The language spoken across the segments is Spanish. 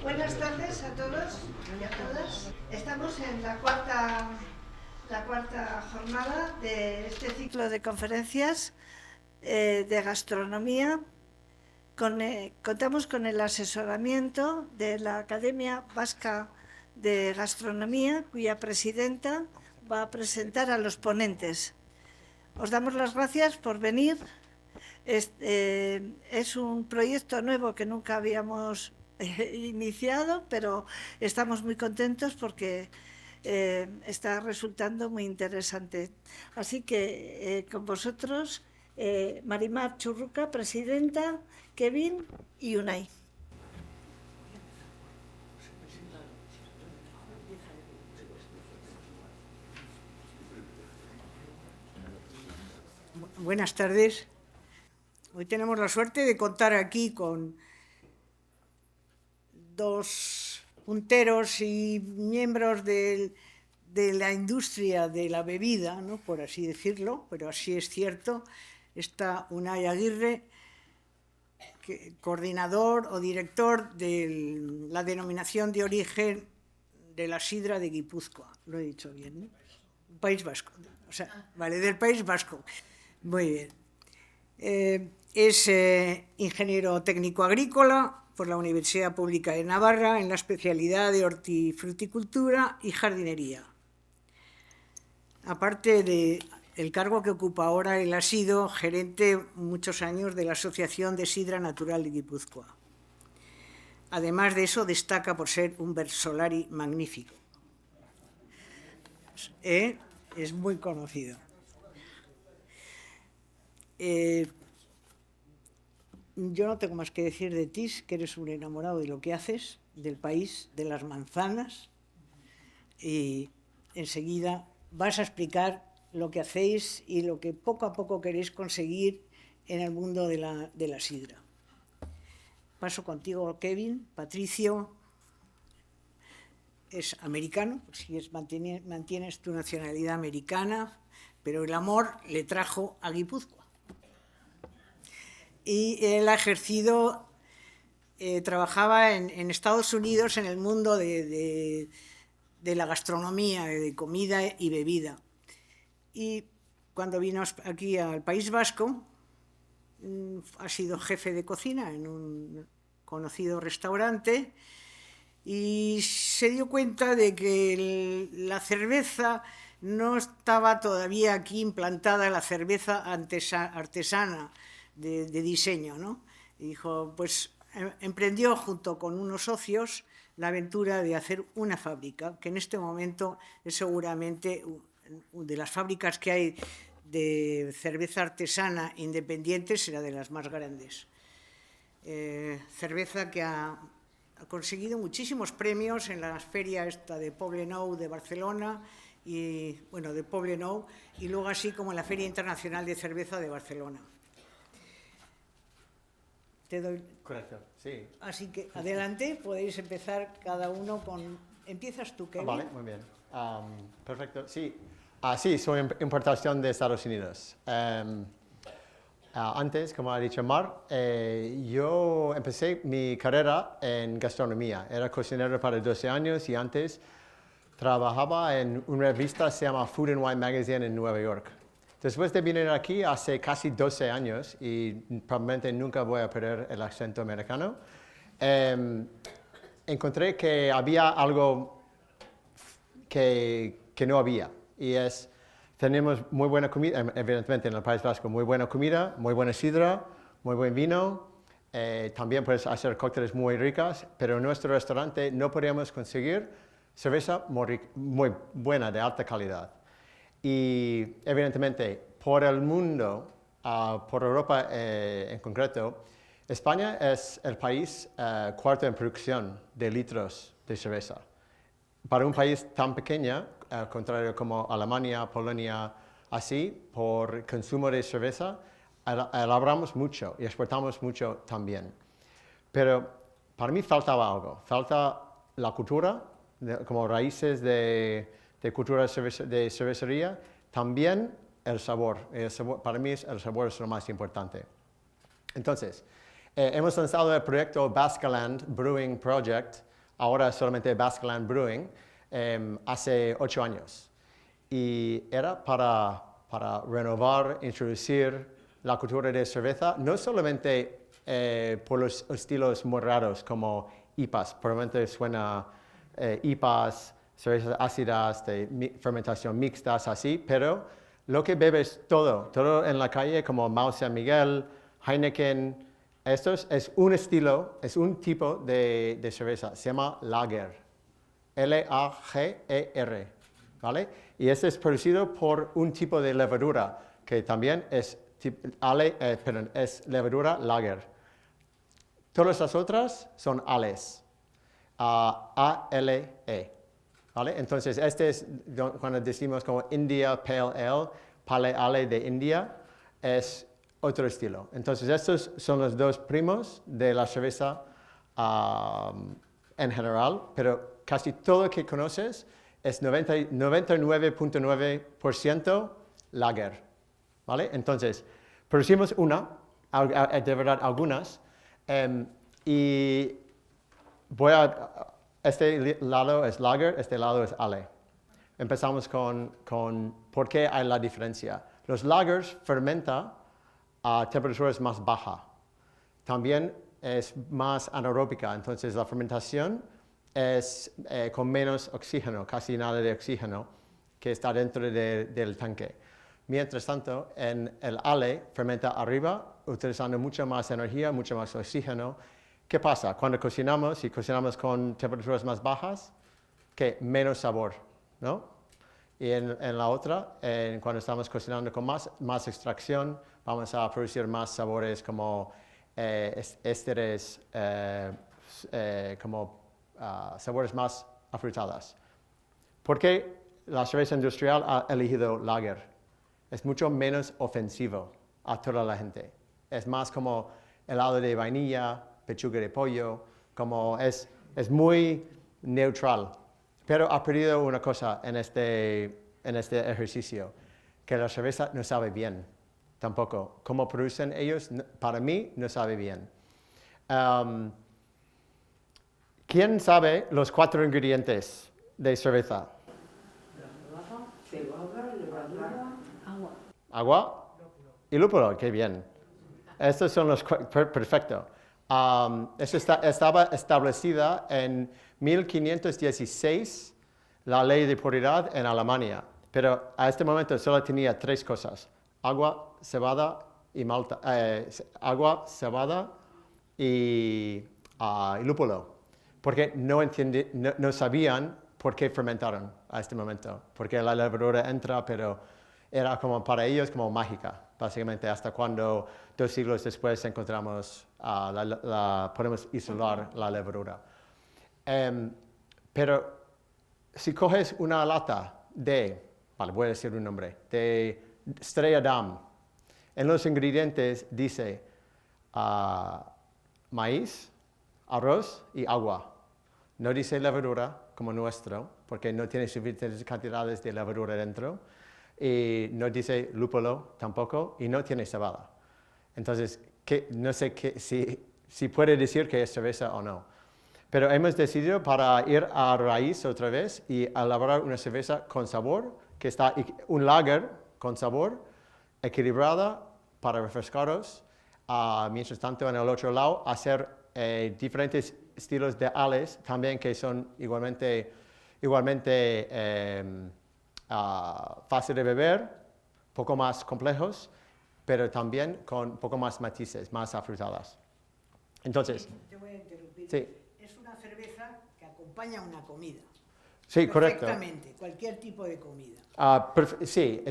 Buenas tardes a todos y a todas. Estamos en la cuarta jornada de este ciclo de conferencias de gastronomía. Contamos con el asesoramiento de la Academia Vasca de Gastronomía, cuya presidenta va a presentar a los ponentes. Os damos las gracias por venir. Es un proyecto nuevo que nunca habíamos iniciado, pero estamos muy contentos porque está resultando muy interesante. Así que con vosotros, Marimar Churruca, presidenta, Kevin y Unai. Buenas tardes. Hoy tenemos la suerte de contar aquí con dos punteros y miembros de la industria de la bebida, ¿no?, por así decirlo, pero así es cierto. Está Unai Aguirre, coordinador o director de la denominación de origen de la sidra de Guipúzcoa. Lo he dicho bien, ¿no? País Vasco. O sea, vale, del País Vasco. Muy bien. Es ingeniero técnico agrícola por la Universidad Pública de Navarra en la especialidad de hortifruticultura y jardinería. Aparte del cargo que ocupa ahora, él ha sido gerente muchos años de la Asociación de Sidra Natural de Guipúzcoa. Además de eso, destaca por ser un versolari magnífico. Es muy conocido. Yo no tengo más que decir de ti, que eres un enamorado de lo que haces, del país, de las manzanas, y enseguida vas a explicar lo que hacéis y lo que poco a poco queréis conseguir en el mundo de la sidra. Paso contigo, Kevin. Patricio es americano, mantienes tu nacionalidad americana, pero el amor le trajo a Guipúzcoa. Y él ha ejercido, trabajaba en Estados Unidos en el mundo de la gastronomía, de comida y bebida. Y cuando vino aquí al País Vasco, ha sido jefe de cocina en un conocido restaurante y se dio cuenta de que la cerveza no estaba todavía aquí implantada, la cerveza artesana de diseño, ¿no? Y dijo, pues emprendió junto con unos socios la aventura de hacer una fábrica, que en este momento es seguramente de las fábricas que hay de cerveza artesana independiente, será de las más grandes. Cerveza que ha conseguido muchísimos premios en la feria esta de Poblenou de Barcelona, y bueno, de Poblenou, y luego así como en la Feria Internacional de Cerveza de Barcelona. Te doy. Correcto, sí. Así que adelante, podéis empezar cada uno con. Empiezas tú, Kevin. Vale, muy bien. Perfecto, sí. Sí, soy importación de Estados Unidos. Antes, como ha dicho Mar, yo empecé mi carrera en gastronomía. Era cocinero para 12 años y antes trabajaba en una revista que se llama Food and Wine Magazine en Nueva York. Después de venir aquí hace casi 12 años, y probablemente nunca voy a perder el acento americano, encontré que había algo que no había, y es, tenemos muy buena comida, evidentemente en el País Vasco, muy buena comida, muy buena sidra, muy buen vino, también puedes hacer cócteles muy ricas, pero en nuestro restaurante no podíamos conseguir cerveza muy buena, de alta calidad. Y evidentemente, por el mundo, por Europa en concreto, España es el país cuarto en producción de litros de cerveza. Para un país tan pequeño, al contrario como Alemania, Polonia, así, por consumo de cerveza, elaboramos mucho y exportamos mucho también. Pero para mí faltaba algo, falta la cultura, como raíces de cultura de cervecería, también el sabor. Para mí el sabor es lo más importante. Entonces, Hemos lanzado el proyecto Basqueland Brewing Project, ahora solamente Basqueland Brewing, hace 8 años. Y era para renovar, introducir la cultura de cerveza, no solamente por los estilos muy raros como IPAs, probablemente suena IPAs, cervezas ácidas, de fermentación mixtas, así, pero lo que bebes todo en la calle como Mau San Miguel, Heineken, estos es un estilo, es un tipo de cerveza, se llama lager, Lager, ¿vale? Y este es producido por un tipo de levadura que también es levadura lager. Todas las otras son ales, A-L-E, ¿vale? Entonces, este es cuando decimos como India Pale Ale de India, es otro estilo. Entonces, estos son los dos primos de la cerveza en general, pero casi todo lo que conoces es 99.9% lager, ¿vale? Entonces, producimos de verdad algunas, y este lado es lager, este lado es ale. Empezamos con por qué hay la diferencia. Los lagers fermentan a temperaturas más bajas. También es más anaeróbica, entonces la fermentación es con menos oxígeno, casi nada de oxígeno, que está dentro del tanque. Mientras tanto, en el ale fermenta arriba, utilizando mucha más energía, mucho más oxígeno. ¿Qué pasa? Cuando cocinamos, y cocinamos con temperaturas más bajas, que menos sabor, ¿no? Y en la otra, cuando estamos cocinando con más extracción, vamos a producir más sabores como ésteres, sabores más afrutados. ¿Por qué la cerveza industrial ha elegido lager? Es mucho menos ofensivo a toda la gente. Es más como helado de vainilla, pechuga de pollo, como es muy neutral. Pero ha perdido una cosa en este ejercicio, que la cerveza no sabe bien, tampoco. Como producen ellos, para mí no sabe bien. ¿Quién sabe los 4 ingredientes de cerveza? Agua y lúpulo, qué bien. Estos son los perfecto. Esto estaba establecida en 1516, la ley de puridad en Alemania, pero a este momento solo tenía 3 cosas: agua, cebada y malta, agua, cebada y lúpulo, porque no sabían por qué fermentaron a este momento, porque la levadura entra, pero era como para ellos como mágica, básicamente, hasta cuando 2 siglos después encontramos, podemos isolar la levadura. Pero si coges una lata voy a decir un nombre, de Estrella Damm, en los ingredientes dice maíz, arroz y agua. No dice levadura como nuestro, porque no tiene suficientes cantidades de levadura dentro. Y no dice lúpulo tampoco, y no tiene cebada. Entonces, no sé si puede decir que es cerveza o no. Pero hemos decidido para ir a raíz otra vez y elaborar una cerveza con sabor, que está un lager con sabor, equilibrada para refrescaros. Mientras tanto, en el otro lado, hacer diferentes estilos de ales también que son igualmente fácil de beber, poco más complejos, pero también con poco más matices, más afrutadas. Entonces, te voy a interrumpir. Sí. Es una cerveza que acompaña una comida. Sí, correcto. Perfectamente, cualquier tipo de comida. Sí,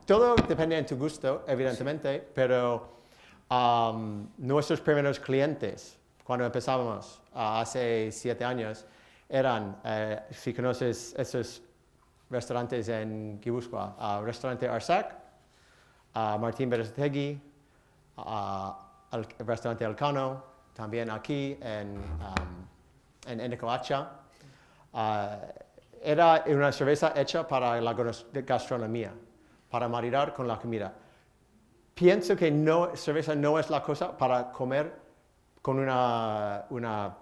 todo depende de tu gusto, evidentemente, sí. Pero nuestros primeros clientes, cuando empezábamos hace 7 años, eran, si conoces esos restaurantes en Guipúzcoa, Restaurante Arsac, Martín Berasategui, el Restaurante Elcano, también aquí en Ennecoacha. Era una cerveza hecha para la gastronomía, para maridar con la comida. pienso que cerveza no es la cosa para comer con una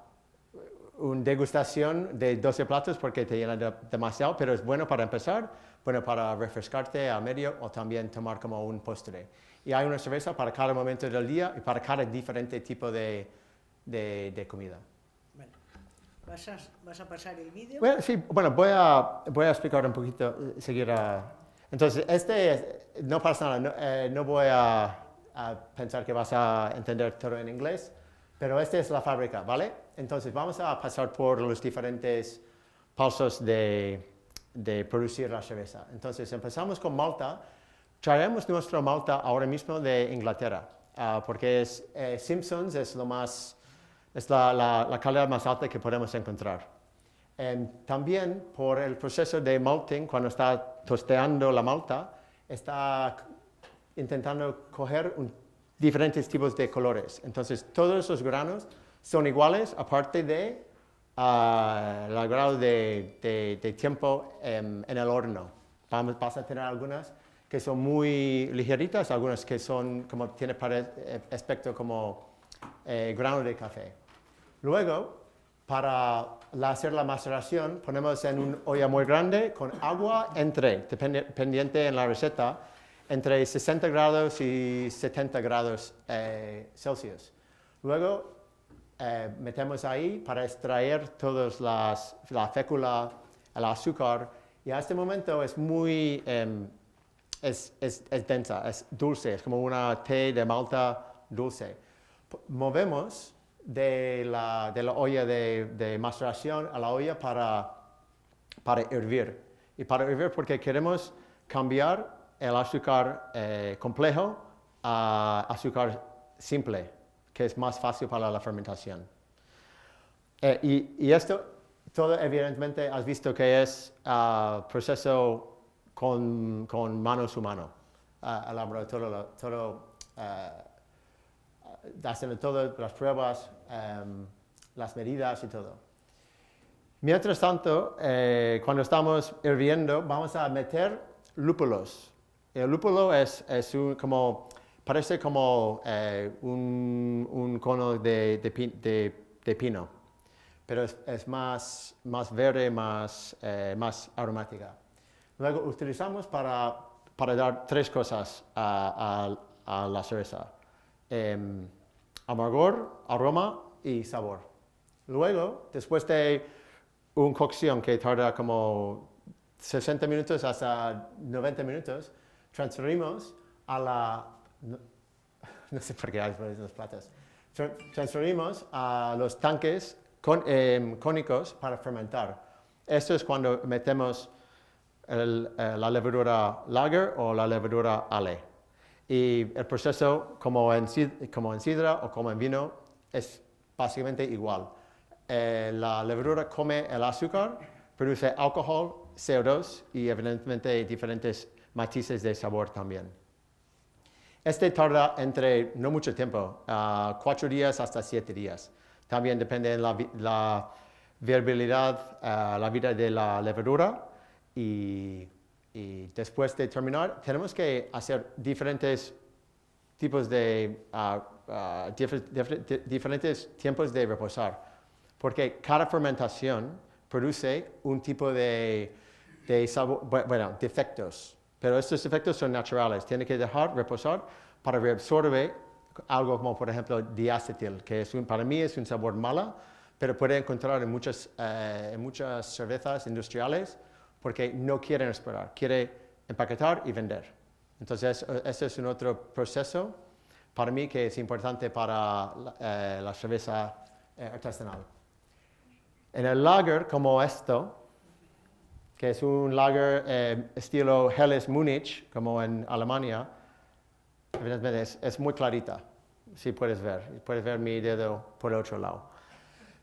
degustación de 12 platos porque te llena demasiado, pero es bueno para empezar, bueno para refrescarte a medio o también tomar como un postre. Y hay una cerveza para cada momento del día y para cada diferente tipo de comida. Bueno, ¿vas a pasar el vídeo? Bueno, sí, bueno, voy a explicar un poquito, seguir a... Entonces, no pasa nada, no voy a pensar que vas a entender todo en inglés, pero esta es la fábrica, ¿vale? Entonces, vamos a pasar por los diferentes pasos de producir la cerveza. Entonces, empezamos con malta. Traemos nuestra malta ahora mismo de Inglaterra, porque Simpsons es la calidad más alta que podemos encontrar. También por el proceso de malting, cuando está tosteando la malta, está intentando coger diferentes tipos de colores. Entonces, todos los granos son iguales, aparte de el grado de tiempo en el horno. Vas a tener algunas que son muy ligeritas, algunas que son como tienen aspecto como grano de café. Luego, para hacer la maceración, ponemos en una olla muy grande con agua dependiente en la receta, entre 60 grados y 70 grados Celsius. Luego, metemos ahí para extraer todas la fécula, el azúcar, y a este momento es muy es densa, es dulce, es como una té de malta dulce. Movemos de la olla de maceración a la olla para hervir. Y para hervir porque queremos cambiar el azúcar complejo a azúcar simple, que es más fácil para la fermentación. Y esto, todo evidentemente has visto que es proceso con manos humanas, elaborado haciendo todas las pruebas, las medidas y todo. Mientras tanto, cuando estamos hirviendo, vamos a meter lúpulos. El lúpulo parece como un cono de pino, pero es más verde, más aromática. Luego utilizamos para dar tres cosas a la cerveza. Amargor, aroma y sabor. Luego, después de una cocción que tarda como 60 minutos hasta 90 minutos, transferimos no sé por qué hay los platos, transferimos a los tanques cónicos para fermentar. Esto es cuando metemos la levadura lager o la levadura ale. Y el proceso, como en sidra o como en vino, es básicamente igual. La levadura come el azúcar, produce alcohol, CO2 y evidentemente diferentes matices de sabor también. Este tarda no mucho tiempo, 4 días hasta 7 días. También depende de la viabilidad, la vida de la levadura y después de terminar, tenemos que hacer diferentes tipos diferentes tiempos de reposar, porque cada fermentación produce un tipo de sabor, bueno, defectos, pero estos defectos son naturales. Tiene que dejar reposar para reabsorber algo como, por ejemplo, diacetil, que para mí es un sabor malo, pero puede encontrar en muchas cervezas industriales, porque no quieren esperar, quieren empaquetar y vender. Entonces, este es un otro proceso para mí que es importante para la cerveza artesanal. En el lager como esto, que es un lager estilo Helles Munich, como en Alemania, evidentemente es muy clarita, si puedes ver mi dedo por el otro lado.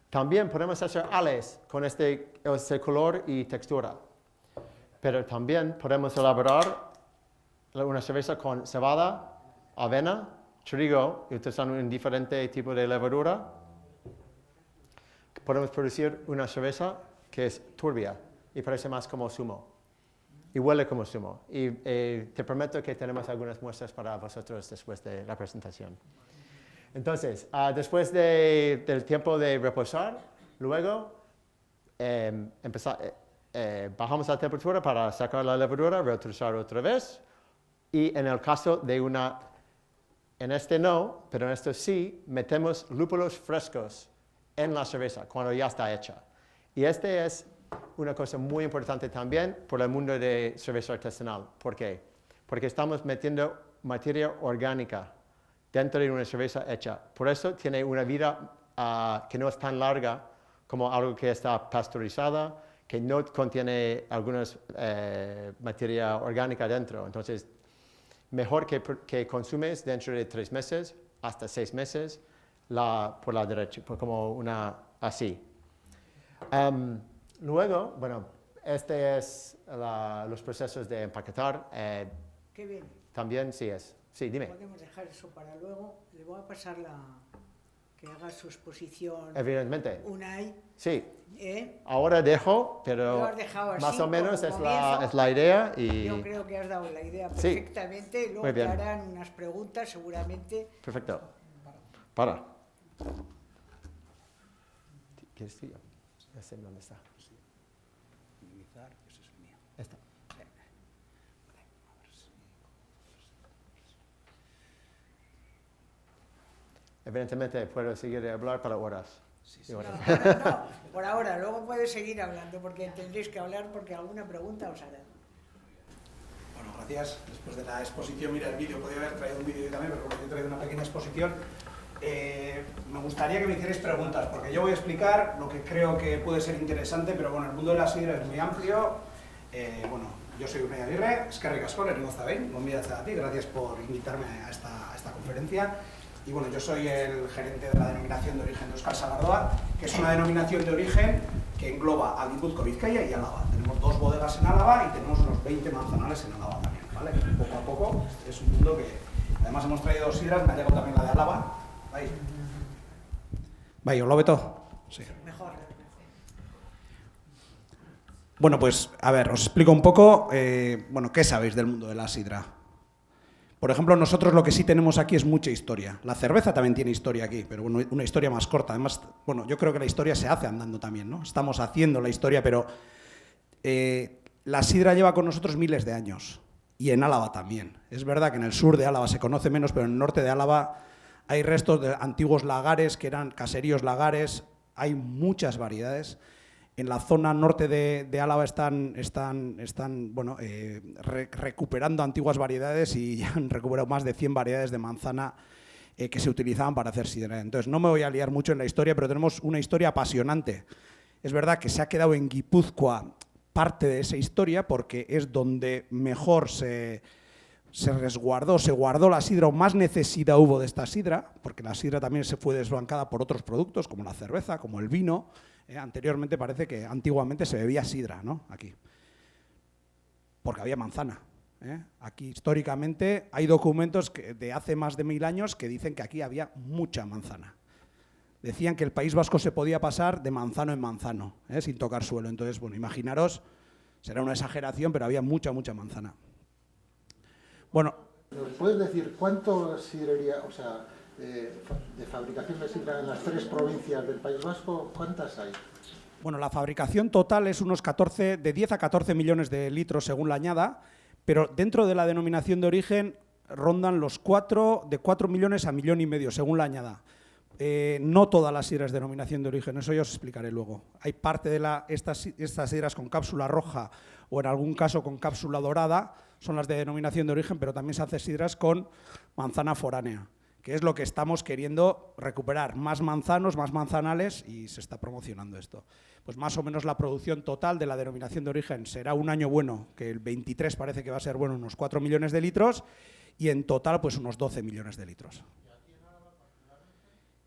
También podemos hacer ales con este color y textura. Pero también podemos elaborar una cerveza con cebada, avena, trigo, y utilizando un diferente tipo de levadura. Podemos producir una cerveza que es turbia y parece más como zumo. y huele como zumo. Y te prometo que tenemos algunas muestras para vosotros después de la presentación. Entonces, después del tiempo de reposar, luego bajamos la temperatura para sacar la levadura, reutilizar otra vez. Y en el caso de en este no, pero en esto sí, metemos lúpulos frescos en la cerveza cuando ya está hecha. Y este es una cosa muy importante también por el mundo de cerveza artesanal. ¿Por qué? Porque estamos metiendo materia orgánica dentro de una cerveza hecha. Por eso tiene una vida que no es tan larga como algo que está pasteurizada, que no contiene algunas materia orgánica dentro. Entonces, mejor que consumes dentro de 3 meses hasta 6 meses por la derecha, como una así. Luego, bueno, este es los procesos de empaquetar. Qué bien. También sí es. Sí, dime. Podemos dejar eso para luego. Le voy a pasar que haga su exposición. Evidentemente. Unai. Sí. Ahora dejo, pero más o menos es la idea. Y yo creo que has dado la idea perfectamente. Sí. Luego te harán unas preguntas seguramente. Perfecto. Para. ¿Quieres tuyo? Ya sé dónde está. Minimizar, ese es el mío. Esta. Evidentemente puedo seguir de hablar para horas. Sí. No, por ahora, luego puedes seguir hablando porque tendréis que hablar porque alguna pregunta os harán. Bueno, gracias. Después de la exposición, mira, el vídeo, podía haber traído un vídeo también, pero como yo he traído una pequeña exposición, me gustaría que me hicierais preguntas, porque yo voy a explicar lo que creo que puede ser interesante, pero bueno, el mundo de la sidra es muy amplio. Bueno, yo soy Unai Aguirre, eskerrik asko, lehenengo eta behin, gonbidatzea a ti, gracias por invitarme a esta conferencia. Y bueno, yo soy el gerente de la denominación de origen de Euskal Sagardoa, que es una denominación de origen que engloba a Gipuzkoa, Vizcaya y Álava. Tenemos 2 bodegas en Álava y tenemos unos 20 manzanales en Álava también, ¿vale? Poco a poco, es un mundo que además hemos traído 2 sidras, me ha llegado también la de Álava. Bai, ¿os lo veto? Sí. Mejor. Bueno, pues, a ver, os explico un poco, bueno, ¿qué sabéis del mundo de la sidra? Por ejemplo, nosotros lo que sí tenemos aquí es mucha historia. La cerveza también tiene historia aquí, pero bueno, una historia más corta. Además, bueno, yo creo que la historia se hace andando también, ¿no? Estamos haciendo la historia, pero la sidra lleva con nosotros miles de años. Y en Álava también. Es verdad que en el sur de Álava se conoce menos, pero en el norte de Álava hay restos de antiguos lagares que eran caseríos lagares. Hay muchas variedades. En la zona norte de Álava están bueno, recuperando antiguas variedades y ya han recuperado más de 100 variedades de manzana que se utilizaban para hacer sidra. Entonces, no me voy a liar mucho en la historia, pero tenemos una historia apasionante. Es verdad que se ha quedado en Guipúzcoa parte de esa historia porque es donde mejor se guardó la sidra o más necesidad hubo de esta sidra, porque la sidra también se fue desbancada por otros productos como la cerveza, como el vino. Anteriormente parece que antiguamente se bebía sidra, ¿no? Aquí, porque había manzana. Aquí históricamente hay documentos de hace más de 1000 años que dicen que aquí había mucha manzana. Decían que el País Vasco se podía pasar de manzano en manzano, sin tocar suelo. Entonces, bueno, imaginaros, será una exageración, pero había mucha manzana. Bueno, ¿puedes decir cuánto sidrería, o sea, de fabricación de sidra en las 3 provincias del País Vasco, cuántas hay? Bueno, la fabricación total es unos 14, de 10 a 14 millones de litros según la añada, pero dentro de la denominación de origen rondan los de 4 millones a 1,5 millones según la añada. No todas las sidras de denominación de origen, eso yo os explicaré luego. Hay parte de estas sidras con cápsula roja o en algún caso con cápsula dorada, son las de denominación de origen, pero también se hace sidras con manzana foránea, que es lo que estamos queriendo recuperar, más manzanos, más manzanales, y se está promocionando esto. Pues más o menos la producción total de la denominación de origen será un año bueno, que el 23 parece que va a ser bueno, unos 4 millones de litros, y en total pues unos 12 millones de litros.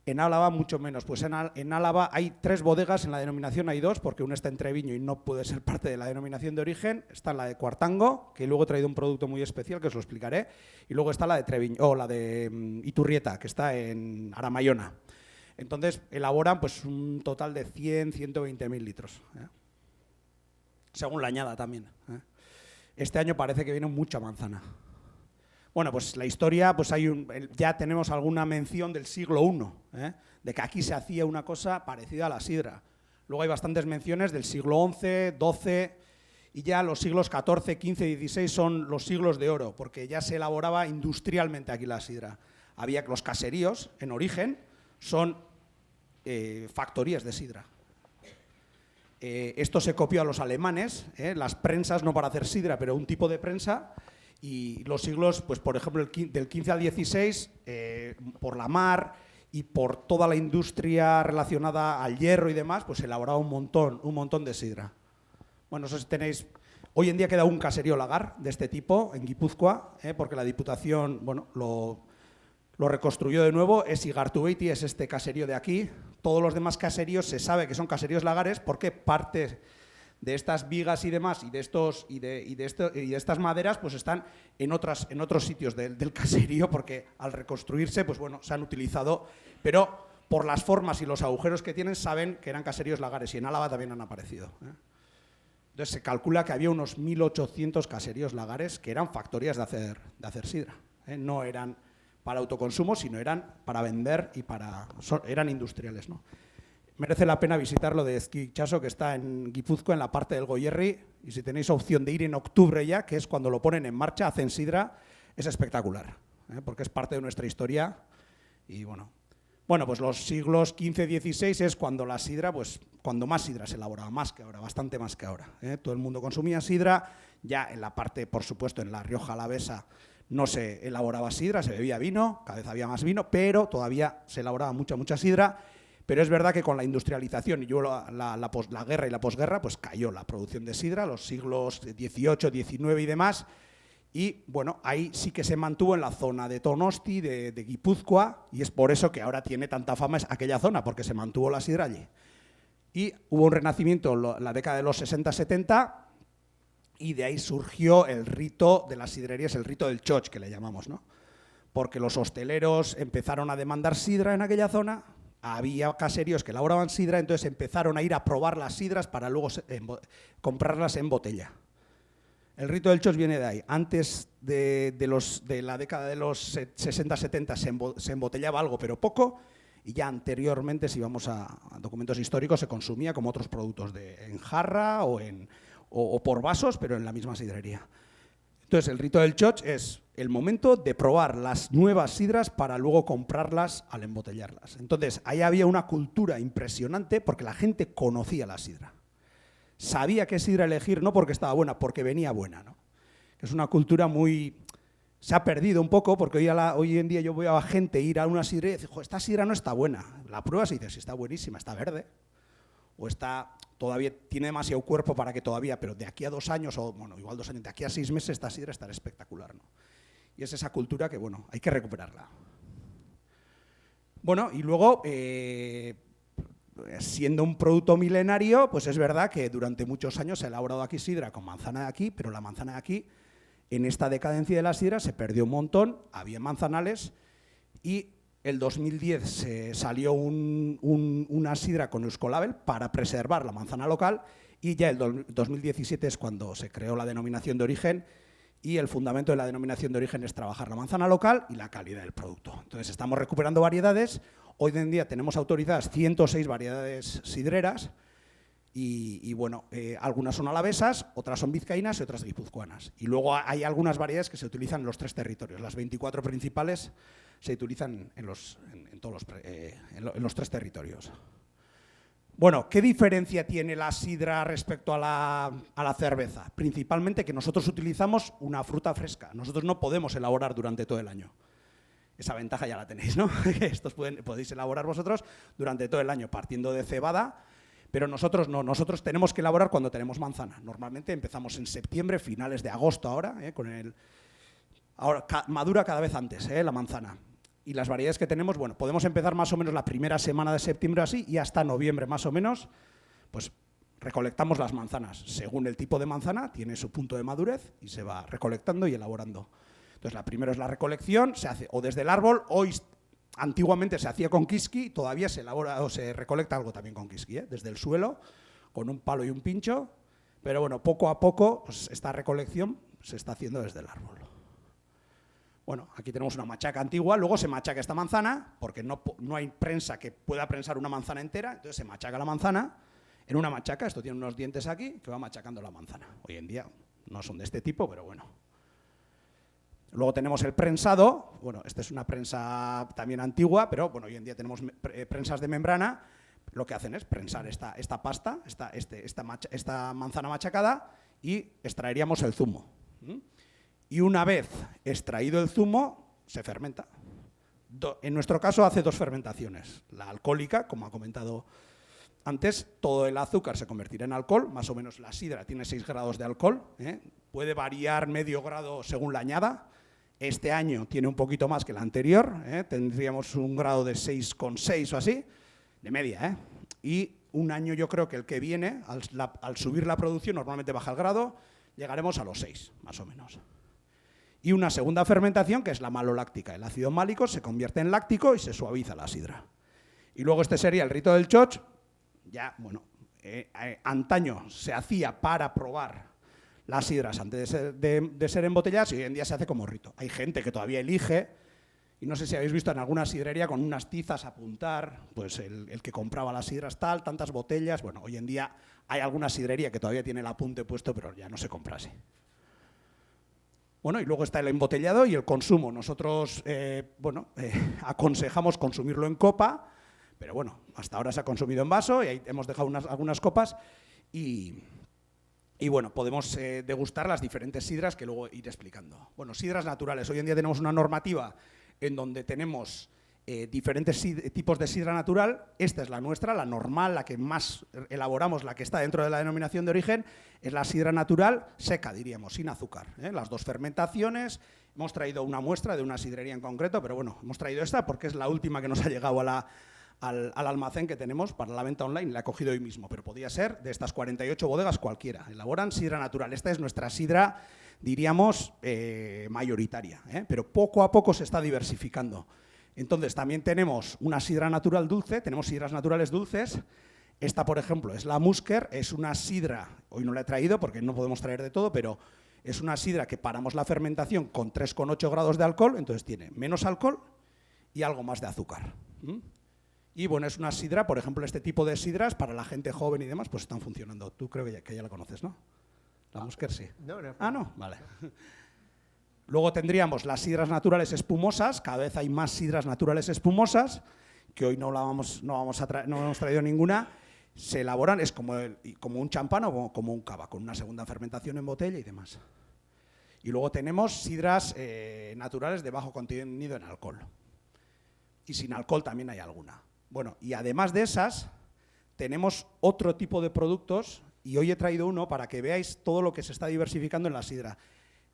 En Álava mucho menos, pues en Álava hay 3 bodegas, en la denominación hay 2, porque una está en Treviño y no puede ser parte de la denominación de origen. Está la de Cuartango, que luego he traído un producto muy especial que os lo explicaré, y luego está la de Treviño, o la de Iturrieta, que está en Aramayona. Entonces elaboran pues un total de 100, 120.000 litros, según la añada también. Este año parece que viene mucha manzana. Bueno, pues la historia, pues ya tenemos alguna mención del siglo I, de que aquí se hacía una cosa parecida a la sidra. Luego hay bastantes menciones del siglo XI, XII, y ya los siglos XIV, XV y XVI son los siglos de oro, porque ya se elaboraba industrialmente aquí la sidra. Había los caseríos, en origen, son factorías de sidra. Esto se copió a los alemanes, las prensas, no para hacer sidra, pero un tipo de prensa, y los siglos, pues por ejemplo, del XV al XVI, por la mar y por toda la industria relacionada al hierro y demás, pues se elaboraba un montón de sidra. Bueno, no sé si tenéis... Hoy en día queda un caserío lagar de este tipo en Guipúzcoa, porque la Diputación, bueno, lo reconstruyó de nuevo. Es Igartubeiti, es este caserío de aquí. Todos los demás caseríos se sabe que son caseríos lagares porque parte de estas vigas y demás y de estas maderas pues están en otros sitios del caserío, porque al reconstruirse pues bueno, se han utilizado, pero por las formas y los agujeros que tienen saben que eran caseríos lagares, y en Álava también han aparecido. Entonces se calcula que había unos 1.800 caseríos lagares que eran factorías de hacer sidra. No eran para autoconsumo, sino eran para vender y eran industriales, ¿no? Merece la pena visitar lo de Ezkitxaso, que está en Guipúzcoa, en la parte del Goierri, y si tenéis opción de ir en octubre ya, que es cuando lo ponen en marcha, hacen sidra, es espectacular, porque es parte de nuestra historia. Y bueno, pues los siglos XV, XVI es cuando la sidra, pues cuando más sidra se elaboraba, más que ahora, bastante más que ahora. Todo el mundo consumía sidra, ya en la parte, por supuesto, en la Rioja Alavesa no se elaboraba sidra, se bebía vino, cada vez había más vino, pero todavía se elaboraba mucha sidra. Pero es verdad que con la industrialización y la guerra y la posguerra, pues cayó la producción de sidra, los siglos XVIII, XIX y demás. Y bueno, ahí sí que se mantuvo en la zona de Donosti, de Guipúzcoa, y es por eso que ahora tiene tanta fama aquella zona, porque se mantuvo la sidra allí. Y hubo un renacimiento en la década de los 60-70, y de ahí surgió el rito de las sidrerías, el rito del choch, que le llamamos, ¿no? Porque los hosteleros empezaron a demandar sidra en aquella zona. Había caseríos que elaboraban sidra, entonces empezaron a ir a probar las sidras para luego comprarlas en botella. El rito del choch viene de ahí. Antes de la década de los 60-70 se embotellaba algo, pero poco, y ya anteriormente, si vamos a documentos históricos, se consumía como otros productos, en jarra o por vasos, pero en la misma sidrería. Entonces, el rito del choch es el momento de probar las nuevas sidras para luego comprarlas al embotellarlas. Entonces, ahí había una cultura impresionante porque la gente conocía la sidra. Sabía qué sidra elegir, no porque estaba buena, porque venía buena, ¿no? Es una cultura se ha perdido un poco, porque hoy en día yo voy a gente ir a una sidra y decir, esta sidra no está buena. La pruebas y dices, sí, está buenísima, está verde. O todavía tiene demasiado cuerpo para que todavía, pero de aquí a 2 años, o bueno, igual 2 años, de aquí a 6 meses esta sidra estará espectacular, ¿no? Y es esa cultura que, bueno, hay que recuperarla. Bueno, y luego, siendo un producto milenario, pues es verdad que durante muchos años se ha elaborado aquí sidra con manzana de aquí, pero la manzana de aquí, en esta decadencia de la sidra, se perdió un montón, había manzanales, y el 2010 se salió una sidra con Euskolabel para preservar la manzana local, y ya el 2017 es cuando se creó la denominación de origen, y el fundamento de la denominación de origen es trabajar la manzana local y la calidad del producto. Entonces estamos recuperando variedades. Hoy en día tenemos autorizadas 106 variedades sidreras y bueno, algunas son alavesas, otras son vizcaínas y otras guipuzcoanas. Y luego hay algunas variedades que se utilizan en los 3 territorios. Las 24 principales se utilizan en los 3 territorios. Bueno, ¿qué diferencia tiene la sidra respecto a la cerveza? Principalmente que nosotros utilizamos una fruta fresca. Nosotros no podemos elaborar durante todo el año. Esa ventaja ya la tenéis, ¿no? Estos podéis elaborar vosotros durante todo el año, partiendo de cebada, pero nosotros no. Nosotros tenemos que elaborar cuando tenemos manzana. Normalmente empezamos en septiembre, finales de agosto ahora, ahora madura cada vez antes, la manzana. Y las variedades que tenemos, bueno, podemos empezar más o menos la primera semana de septiembre así y hasta noviembre más o menos, pues recolectamos las manzanas. Según el tipo de manzana, tiene su punto de madurez y se va recolectando y elaborando. Entonces, la primera es la recolección, se hace o desde el árbol, antiguamente se hacía con quisqui, y todavía se elabora o se recolecta algo también con quisqui, desde el suelo, con un palo y un pincho. Pero bueno, poco a poco, pues esta recolección se está haciendo desde el árbol. Bueno, aquí tenemos una machaca antigua, luego se machaca esta manzana, porque no hay prensa que pueda prensar una manzana entera, entonces se machaca la manzana en una machaca, esto tiene unos dientes aquí, que va machacando la manzana. Hoy en día no son de este tipo, pero bueno. Luego tenemos el prensado, bueno, esta es una prensa también antigua, pero bueno, hoy en día tenemos prensas de membrana. Lo que hacen es prensar esta pasta, esta manzana machacada, y extraeríamos el zumo. Y una vez extraído el zumo, se fermenta. En nuestro caso hace 2 fermentaciones. La alcohólica, como ha comentado antes, todo el azúcar se convertirá en alcohol, más o menos la sidra tiene 6 grados de alcohol, puede variar medio grado según la añada. Este año tiene un poquito más que el anterior, tendríamos un grado de 6,6 o así, de media. Y un año yo creo que el que viene, al subir la producción, normalmente baja el grado, llegaremos a los 6, más o menos. Y una segunda fermentación, que es la maloláctica. El ácido málico se convierte en láctico y se suaviza la sidra. Y luego este sería el rito del choch. Ya, bueno, antaño se hacía para probar las sidras antes de ser embotelladas y hoy en día se hace como rito. Hay gente que todavía elige, y no sé si habéis visto en alguna sidrería con unas tizas a apuntar, pues el que compraba las sidras tal, tantas botellas. Bueno, hoy en día hay alguna sidrería que todavía tiene el apunte puesto, pero ya no se compra así. Bueno, y luego está el embotellado y el consumo. Nosotros, aconsejamos consumirlo en copa, pero bueno, hasta ahora se ha consumido en vaso y ahí hemos dejado algunas copas y bueno, podemos degustar las diferentes sidras que luego iré explicando. Bueno, sidras naturales. Hoy en día tenemos una normativa en donde tenemos diferentes tipos de sidra natural. Esta es la nuestra, la normal, la que más elaboramos, la que está dentro de la denominación de origen, es la sidra natural seca, diríamos, sin azúcar. Las 2 fermentaciones. Hemos traído una muestra de una sidrería en concreto, pero bueno, hemos traído esta porque es la última que nos ha llegado al almacén que tenemos para la venta online, la he cogido hoy mismo, pero podía ser de estas 48 bodegas cualquiera. Elaboran sidra natural. Esta es nuestra sidra, diríamos, mayoritaria, pero poco a poco se está diversificando. Entonces también tenemos una sidra natural dulce, tenemos sidras naturales dulces. Esta, por ejemplo, es la Musker, es una sidra, hoy no la he traído porque no podemos traer de todo, pero es una sidra que paramos la fermentación con 3,8 grados de alcohol, entonces tiene menos alcohol y algo más de azúcar. Y bueno, es una sidra, por ejemplo, este tipo de sidras para la gente joven y demás, pues están funcionando. Tú creo que ya la conoces, ¿no? La Musker sí. No. Ah, no, vale. Luego tendríamos las sidras naturales espumosas, cada vez hay más sidras naturales espumosas, que hoy no hemos traído ninguna. Se elaboran, es como un champán o como un cava, con una segunda fermentación en botella y demás. Y luego tenemos sidras naturales de bajo contenido en alcohol. Y sin alcohol también hay alguna. Bueno, y además de esas, tenemos otro tipo de productos, y hoy he traído uno para que veáis todo lo que se está diversificando en la sidra.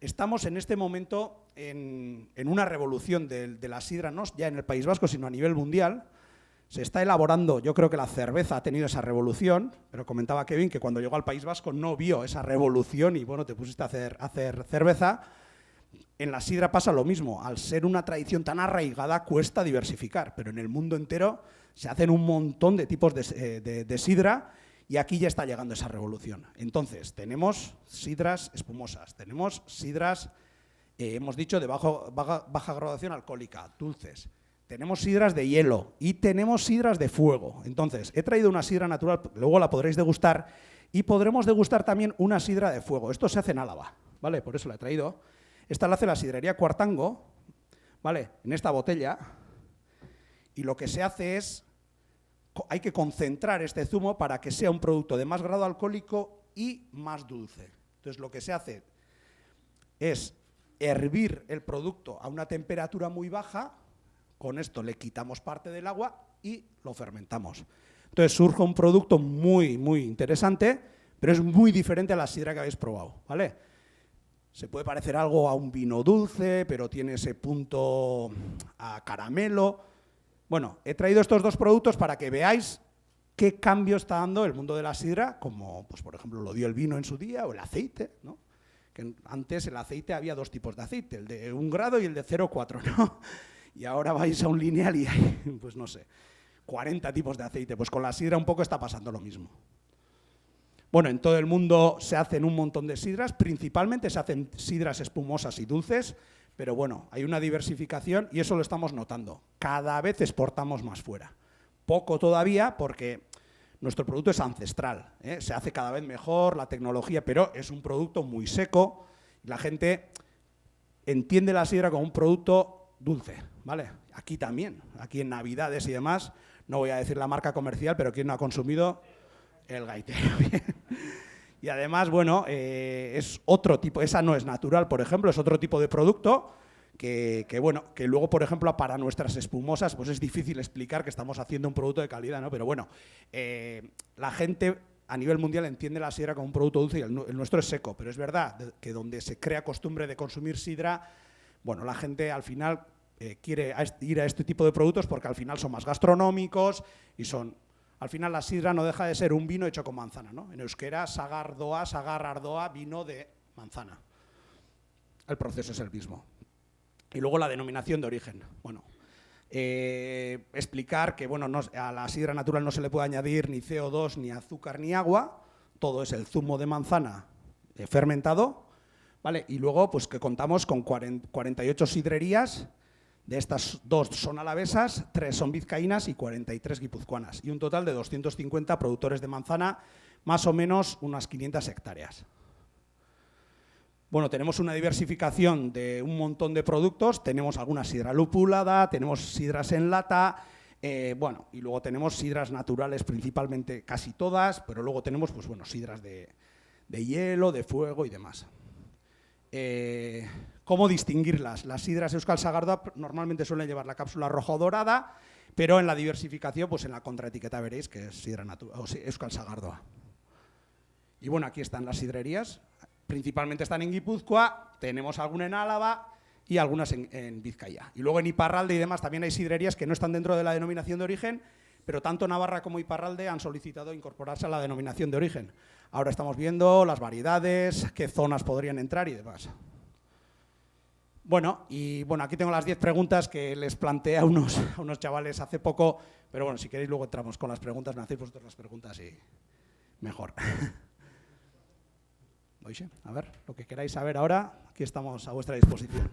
Estamos en este momento en una revolución de la sidra, no ya en el País Vasco, sino a nivel mundial. Se está elaborando, yo creo que la cerveza ha tenido esa revolución, pero comentaba Kevin que cuando llegó al País Vasco no vio esa revolución y bueno, te pusiste a hacer cerveza. En la sidra pasa lo mismo, al ser una tradición tan arraigada cuesta diversificar, pero en el mundo entero se hacen un montón de tipos de sidra y aquí ya está llegando esa revolución. Entonces, tenemos sidras espumosas, tenemos sidras, hemos dicho, de baja graduación alcohólica, dulces. Tenemos sidras de hielo y tenemos sidras de fuego. Entonces, he traído una sidra natural, luego la podréis degustar, y podremos degustar también una sidra de fuego. Esto se hace en Álava, ¿vale? Por eso la he traído. Esta la hace la sidrería Cuartango, ¿vale? En esta botella. Y lo que se hace es, hay que concentrar este zumo para que sea un producto de más grado alcohólico y más dulce. Entonces, lo que se hace es hervir el producto a una temperatura muy baja. Con esto le quitamos parte del agua y lo fermentamos. Entonces surge un producto muy, muy interesante, pero es muy diferente a la sidra que habéis probado, ¿vale? Se puede parecer algo a un vino dulce, pero tiene ese punto a caramelo. Bueno, he traído estos 2 productos para que veáis qué cambio está dando el mundo de la sidra, como, pues, por ejemplo, lo dio el vino en su día o el aceite, ¿no? Que antes el aceite había 2 tipos de aceite, el de 1 grado y el de 0,4, ¿no? Y ahora vais a un lineal y hay, pues no sé, 40 tipos de aceite. Pues con la sidra un poco está pasando lo mismo. Bueno, en todo el mundo se hacen un montón de sidras, principalmente se hacen sidras espumosas y dulces, pero bueno, hay una diversificación y eso lo estamos notando. Cada vez exportamos más fuera. Poco todavía porque nuestro producto es ancestral, ¿eh? Se hace cada vez mejor, la tecnología, pero es un producto muy seco y la gente entiende la sidra como un producto dulce, ¿vale? Aquí también, aquí en Navidades y demás, no voy a decir la marca comercial, pero ¿quién no ha consumido el gaitero? Y además, bueno, es otro tipo, esa no es natural, por ejemplo, es otro tipo de producto que luego, por ejemplo, para nuestras espumosas, pues es difícil explicar que estamos haciendo un producto de calidad, ¿no? Pero bueno, la gente a nivel mundial entiende la sidra como un producto dulce y el nuestro es seco, pero es verdad que donde se crea costumbre de consumir sidra, bueno, la gente al final quiere ir a este tipo de productos porque al final son más gastronómicos y son... Al final la sidra no deja de ser un vino hecho con manzana, ¿no? En euskera, sagar doa, sagar ardoa, vino de manzana. El proceso es el mismo. Y luego la denominación de origen. Bueno, explicar que bueno, a la sidra natural no se le puede añadir ni CO2, ni azúcar, ni agua. Todo es el zumo de manzana fermentado, ¿vale? Y luego pues que contamos con 48 sidrerías. De estas 2 son alavesas, 3 son vizcaínas y 43 guipuzcoanas. Y un total de 250 productores de manzana, más o menos unas 500 hectáreas. Bueno, tenemos una diversificación de un montón de productos. Tenemos alguna sidra lupulada, tenemos sidras en lata, bueno, y luego tenemos sidras naturales principalmente casi todas, pero luego tenemos pues, bueno, sidras de hielo, de fuego y demás. ¿Cómo distinguirlas? Las sidras Euskal Sagardoa normalmente suelen llevar la cápsula roja o dorada, pero en la diversificación, pues en la contraetiqueta veréis que es sidra Euskal Sagardoa. Y bueno, aquí están las sidrerías, principalmente están en Guipúzcoa, tenemos alguna en Álava y algunas en Vizcaya. Y luego en Iparralde y demás también hay sidrerías que no están dentro de la denominación de origen, pero tanto Navarra como Iparralde han solicitado incorporarse a la denominación de origen. Ahora estamos viendo las variedades, qué zonas podrían entrar y demás. Bueno, aquí tengo las 10 preguntas que les planteé a unos chavales hace poco, pero bueno, si queréis luego entramos con las preguntas, me hacéis vosotros las preguntas y mejor. Oye, a ver, lo que queráis saber ahora, aquí estamos a vuestra disposición.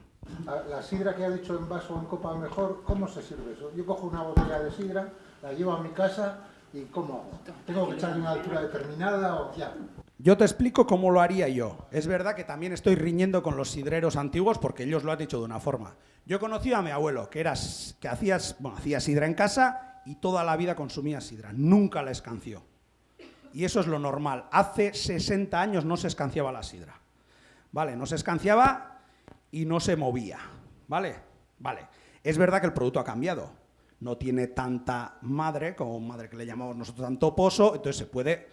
La sidra que ha dicho en vaso o en copa mejor, ¿cómo se sirve eso? Yo cojo una botella de sidra, la llevo a mi casa y ¿cómo hago? ¿Tengo que echarle una altura determinada o ya? Yo te explico cómo lo haría yo. Es verdad que también estoy riñendo con los sidreros antiguos porque ellos lo han hecho de una forma. Yo conocí a mi abuelo, que hacía sidra en casa y toda la vida consumía sidra. Nunca la escanció. Y eso es lo normal. Hace 60 años no se escanciaba la sidra. ¿Vale? No se escanciaba y no se movía. ¿Vale? Vale. Es verdad que el producto ha cambiado. No tiene tanta madre, como madre que le llamamos nosotros, tanto pozo, entonces se puede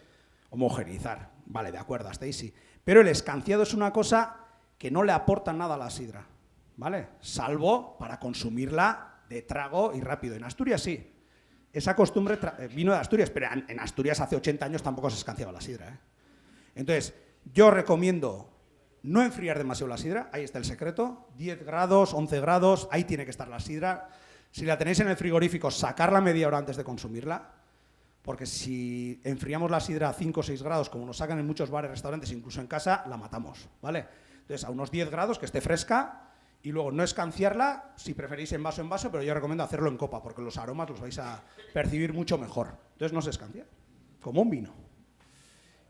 homogeneizar. Vale, de acuerdo, hasta ahí sí. Pero el escanciado es una cosa que no le aporta nada a la sidra, ¿vale? Salvo para consumirla de trago y rápido. En Asturias sí. Esa costumbre vino de Asturias, pero en Asturias hace 80 años tampoco se escanciaba la sidra, ¿eh? Entonces, yo recomiendo no enfriar demasiado la sidra, ahí está el secreto, 10 grados, 11 grados, ahí tiene que estar la sidra. Si la tenéis en el frigorífico, sacarla media hora antes de consumirla, porque si enfriamos la sidra a 5 o 6 grados, como nos sacan en muchos bares, restaurantes, incluso en casa, la matamos, ¿vale? Entonces, a unos 10 grados, que esté fresca, y luego no escanciarla, si preferís en vaso, pero yo recomiendo hacerlo en copa, porque los aromas los vais a percibir mucho mejor. Entonces no se escancia, como un vino.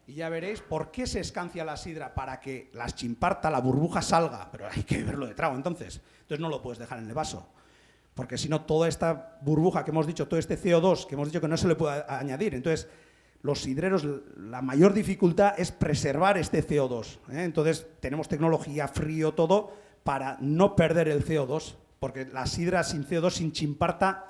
Y ya veréis por qué se escancia la sidra, para que la chimparta, la burbuja salga, pero hay que verlo de trago entonces no lo puedes dejar en el vaso. Porque si no, toda esta burbuja que hemos dicho, todo este CO2 que hemos dicho que no se le puede añadir. Entonces, los sidreros, la mayor dificultad es preservar este CO2, ¿eh? Entonces, tenemos tecnología, frío, todo, para no perder el CO2. Porque la sidra sin CO2, sin chimparta,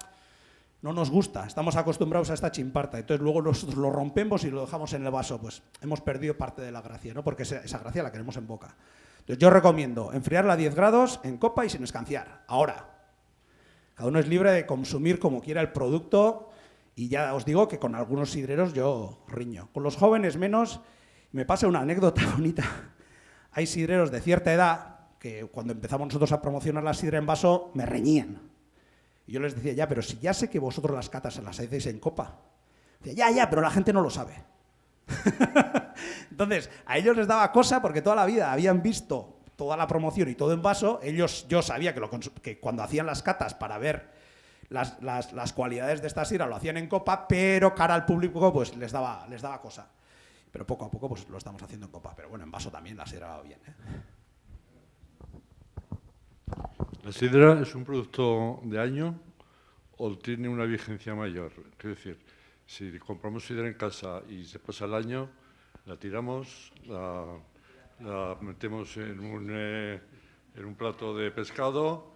no nos gusta. Estamos acostumbrados a esta chimparta. Entonces, luego nosotros lo rompemos y lo dejamos en el vaso. Pues hemos perdido parte de la gracia, ¿no? Porque esa gracia la queremos en boca. Entonces, yo recomiendo enfriarla a 10 grados en copa y sin escanciar. Ahora, cada uno es libre de consumir como quiera el producto y ya os digo que con algunos sidreros yo riño. Con los jóvenes menos. Me pasa una anécdota bonita. Hay sidreros de cierta edad que cuando empezamos nosotros a promocionar la sidra en vaso me reñían. Y yo les decía, ya, pero si ya sé que vosotros las catas las hacéis en copa. Decía, ya, pero la gente no lo sabe. Entonces, a ellos les daba cosa porque toda la vida habían visto toda la promoción y todo en vaso. Yo sabía que cuando hacían las catas para ver las cualidades de esta sidra lo hacían en copa, pero cara al público pues les daba cosa. Pero poco a poco pues lo estamos haciendo en copa. Pero bueno, en vaso también la sidra va bien, ¿eh? ¿La sidra es un producto de año o tiene una vigencia mayor? Quiero decir, si compramos sidra en casa y se pasa el año, la tiramos, la metemos en un plato de pescado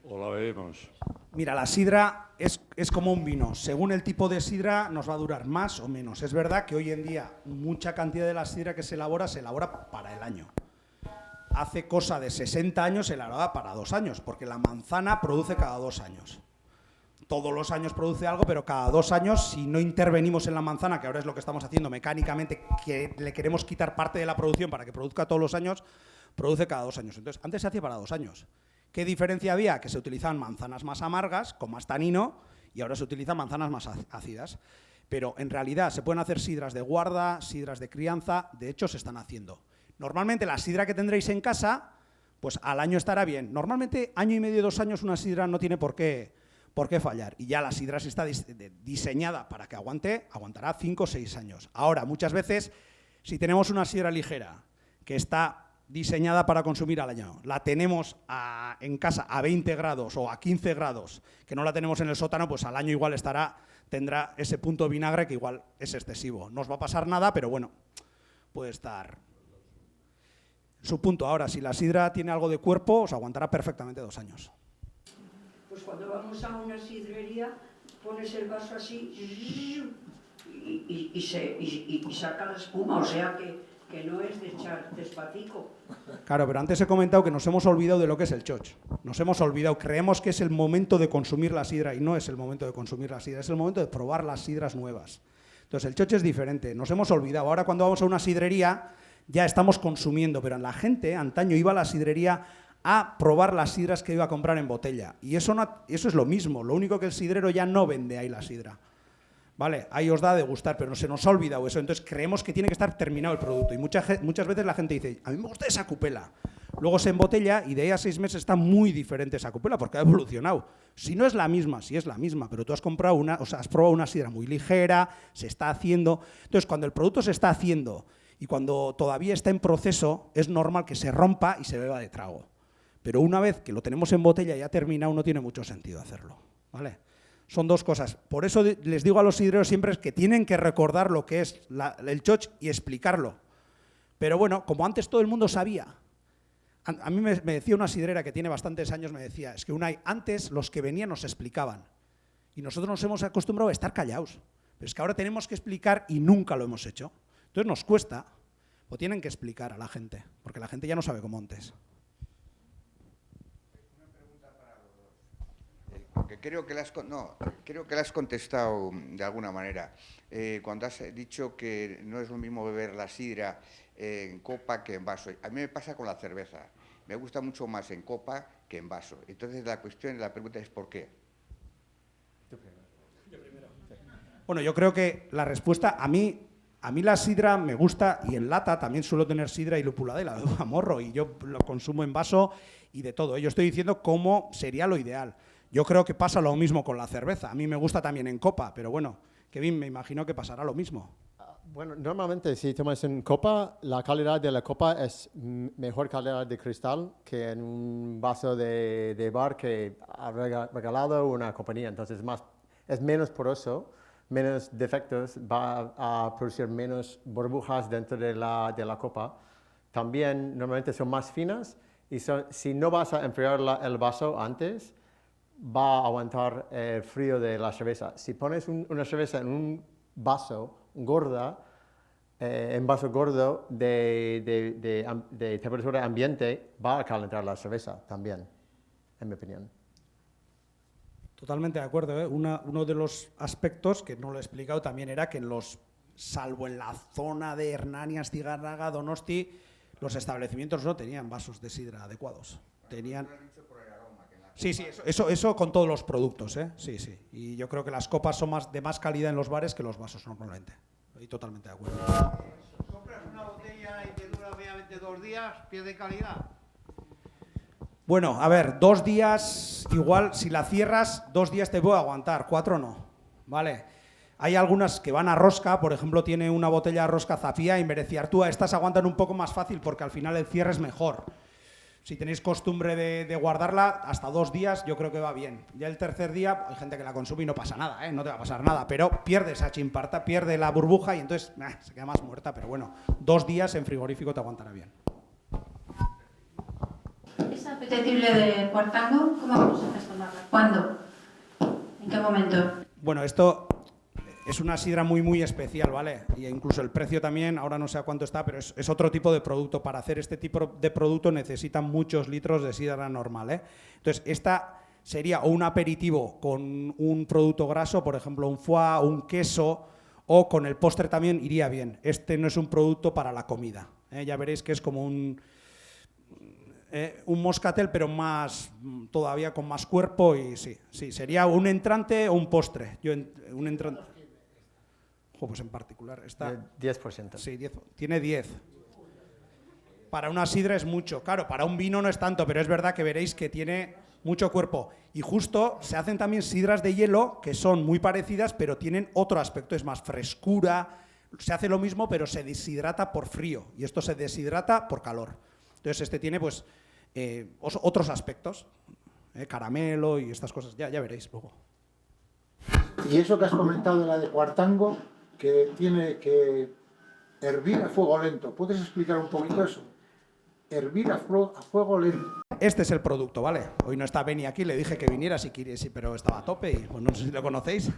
o la bebemos. Mira, la sidra es como un vino. Según el tipo de sidra nos va a durar más o menos. Es verdad que hoy en día mucha cantidad de la sidra que se elabora para el año. Hace cosa de 60 años se elaboraba para 2 años, porque la manzana produce cada 2 años. Todos los años produce algo, pero cada 2 años, si no intervenimos en la manzana, que ahora es lo que estamos haciendo mecánicamente, que le queremos quitar parte de la producción para que produzca todos los años, produce cada 2 años. Entonces, antes se hacía para 2 años. ¿Qué diferencia había? Que se utilizaban manzanas más amargas, con más tanino, y ahora se utilizan manzanas más ácidas. Pero en realidad se pueden hacer sidras de guarda, sidras de crianza, de hecho se están haciendo. Normalmente la sidra que tendréis en casa, pues al año estará bien. Normalmente año y medio, 2 años una sidra no tiene por qué fallar. Y ya la sidra si está diseñada para que aguantará 5 o 6 años. Ahora, muchas veces, si tenemos una sidra ligera que está diseñada para consumir al año, la tenemos en casa a 20 grados o a 15 grados, que no la tenemos en el sótano, pues al año igual tendrá ese punto de vinagre que igual es excesivo. No os va a pasar nada, pero bueno, puede estar su punto. Ahora, si la sidra tiene algo de cuerpo, os aguantará perfectamente 2 años. Pues cuando vamos a una sidrería, pones el vaso así y saca la espuma, o sea que no es de echar despatico. Claro, pero antes he comentado que nos hemos olvidado de lo que es el choch. Nos hemos olvidado, creemos que es el momento de consumir la sidra y no es el momento de consumir la sidra, es el momento de probar las sidras nuevas. Entonces el choch es diferente, nos hemos olvidado. Ahora cuando vamos a una sidrería ya estamos consumiendo, pero la gente antaño iba a la sidrería a probar las sidras que iba a comprar en botella. Y eso es lo mismo, lo único que el sidrero ya no vende ahí la sidra. Vale, ahí os da a degustar, pero se nos ha olvidado eso. Entonces creemos que tiene que estar terminado el producto. Y muchas veces la gente dice, a mí me gusta esa cupela. Luego se embotella y de ahí a 6 meses está muy diferente esa cupela porque ha evolucionado. Si no es la misma, sí es la misma, pero tú has comprado has probado una sidra muy ligera, se está haciendo. Entonces cuando el producto se está haciendo y cuando todavía está en proceso, es normal que se rompa y se beba de trago. Pero una vez que lo tenemos en botella y ha terminado, no tiene mucho sentido hacerlo, ¿vale? Son 2 cosas. Por eso les digo a los sidreros siempre que tienen que recordar lo que es el choch y explicarlo. Pero bueno, como antes todo el mundo sabía. A mí me decía una sidrera que tiene bastantes años, me decía, es que antes los que venían nos explicaban. Y nosotros nos hemos acostumbrado a estar callados. Pero es que ahora tenemos que explicar y nunca lo hemos hecho. Entonces nos cuesta, o tienen que explicar a la gente, porque la gente ya no sabe como antes. Porque creo que le has contestado de alguna manera. Cuando has dicho que no es lo mismo beber la sidra en copa que en vaso. A mí me pasa con la cerveza. Me gusta mucho más en copa que en vaso. Entonces la pregunta es ¿por qué? Bueno, yo creo que la respuesta, a mí la sidra me gusta y en lata también suelo tener sidra y lupulada y la bebo a morro y yo lo consumo en vaso y de todo. Yo estoy diciendo cómo sería lo ideal. Yo creo que pasa lo mismo con la cerveza. A mí me gusta también en copa, pero bueno, Kevin, me imagino que pasará lo mismo. Bueno, normalmente si tomas en copa, la calidad de la copa es mejor calidad de cristal que en un vaso de bar que ha regalado una compañía. Entonces es menos poroso, menos defectos, va a producir menos burbujas dentro de la copa. También normalmente son más finas y si no vas a enfriar el vaso antes, va a aguantar el frío de la cerveza. Si pones una cerveza en un vaso gorda, en vaso gordo de temperatura ambiente, va a calentar la cerveza también, en mi opinión. Totalmente de acuerdo, ¿eh? Uno de los aspectos que no lo he explicado también era que salvo en la zona de Hernani, Astigarraga, Donosti, los establecimientos no tenían vasos de sidra adecuados. Tenían... Sí, eso con todos los productos, ¿eh? Sí. Y yo creo que las copas son de más calidad en los bares que los vasos normalmente. Estoy totalmente de acuerdo. Compras una botella y te dura obviamente 2 días, pierde calidad. Bueno, a ver, 2 días, igual, si la cierras, 2 días te puede aguantar, 4 no, ¿vale? Hay algunas que van a rosca, por ejemplo, tiene una botella de rosca Zafía y Mereciartúa, estas aguantan un poco más fácil porque al final el cierre es mejor. Si tenéis costumbre de guardarla, hasta 2 días yo creo que va bien. Ya el tercer día hay gente que la consume y no pasa nada, ¿eh? No te va a pasar nada, pero pierde esa chimparta, pierde la burbuja y entonces se queda más muerta, pero bueno, 2 días en frigorífico te aguantará bien. ¿Es apetecible de Cuartango? ¿Cómo vamos a tomarla? ¿Cuándo? ¿En qué momento? Bueno, esto es una sidra muy especial, ¿vale? Y incluso el precio también, ahora no sé a cuánto está, pero es otro tipo de producto. Para hacer este tipo de producto necesitan muchos litros de sidra normal, ¿eh? Entonces, esta sería o un aperitivo con un producto graso, por ejemplo, un foie o un queso, o con el postre también iría bien. Este no es un producto para la comida, ¿eh? Ya veréis que es como un moscatel, pero más todavía con más cuerpo y sí, sería un entrante o un postre. Un entrante. Pues en particular está 10%. Sí, 10, tiene 10. Para una sidra es mucho. Claro, para un vino no es tanto, pero es verdad que veréis que tiene mucho cuerpo. Y justo se hacen también sidras de hielo que son muy parecidas, pero tienen otro aspecto, es más frescura. Se hace lo mismo, pero se deshidrata por frío y esto se deshidrata por calor. Entonces este tiene pues otros aspectos, caramelo y estas cosas. Ya veréis luego. Y eso que has comentado de la de Cuartango, que tiene que hervir a fuego lento. ¿Puedes explicar un poquito eso? Hervir a fuego lento. Este es el producto, ¿vale? Hoy no está Beni aquí, le dije que viniera si quería, pero estaba a tope y pues no sé si lo conocéis.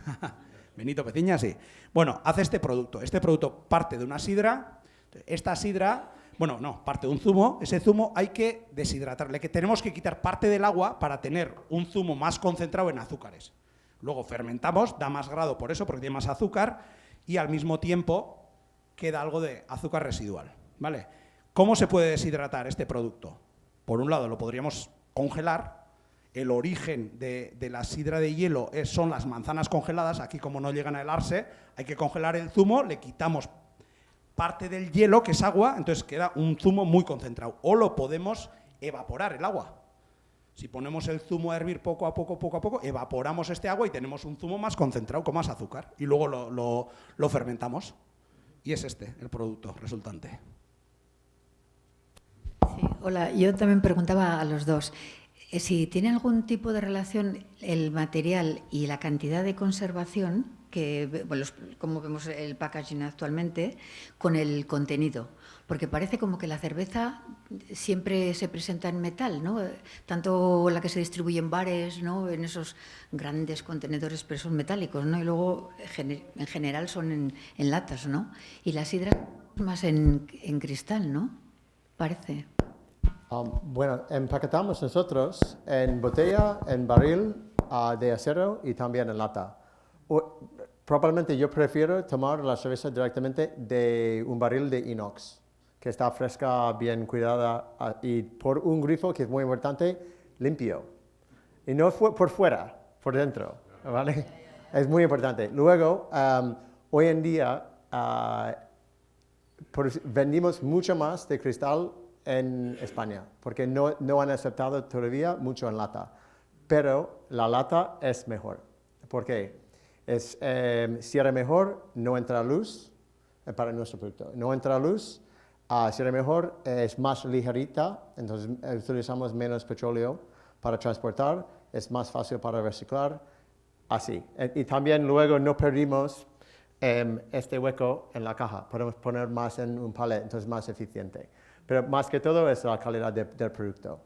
Benito Peciña, sí. Bueno, hace este producto. Este producto parte de una sidra. Esta sidra, bueno, no, parte de un zumo. Ese zumo hay que deshidratarle, que tenemos que quitar parte del agua para tener un zumo más concentrado en azúcares. Luego fermentamos, da más grado por eso, porque tiene más azúcar, y al mismo tiempo queda algo de azúcar residual, ¿vale? ¿Cómo se puede deshidratar este producto? Por un lado, lo podríamos congelar. El origen de la sidra de hielo son las manzanas congeladas. Aquí, como no llegan a helarse, hay que congelar el zumo, le quitamos parte del hielo, que es agua, entonces queda un zumo muy concentrado. O lo podemos evaporar el agua. Si ponemos el zumo a hervir poco a poco, evaporamos este agua y tenemos un zumo más concentrado con más azúcar. Y luego lo fermentamos. Y es este el producto resultante. Sí, hola, yo también preguntaba a los dos si tiene algún tipo de relación el material y la cantidad de conservación, que, bueno, como vemos el packaging actualmente, con el contenido. Porque parece como que la cerveza siempre se presenta en metal, ¿no? Tanto la que se distribuye en bares, ¿no? En esos grandes contenedores, pero son metálicos, ¿no? Y luego, en general, son en latas, ¿no? Y la sidra más en cristal, ¿no? Parece. Bueno, empaquetamos nosotros en botella, en barril de acero y también en lata. Probablemente yo prefiero tomar la cerveza directamente de un barril de inox, que está fresca, bien cuidada y por un grifo, que es muy importante, limpio. Y no por fuera, por dentro, ¿vale? Es muy importante. Luego, hoy en día vendimos mucho más de cristal en España, porque no han aceptado todavía mucho en lata. Pero la lata es mejor. ¿Por qué? Cierra mejor, no entra luz para nuestro producto. No entra luz, cierra mejor, es más ligerita, entonces utilizamos menos petróleo para transportar, es más fácil para reciclar, así. Y también luego no perdimos este hueco en la caja, podemos poner más en un palet, entonces más eficiente. Pero más que todo es la calidad del producto.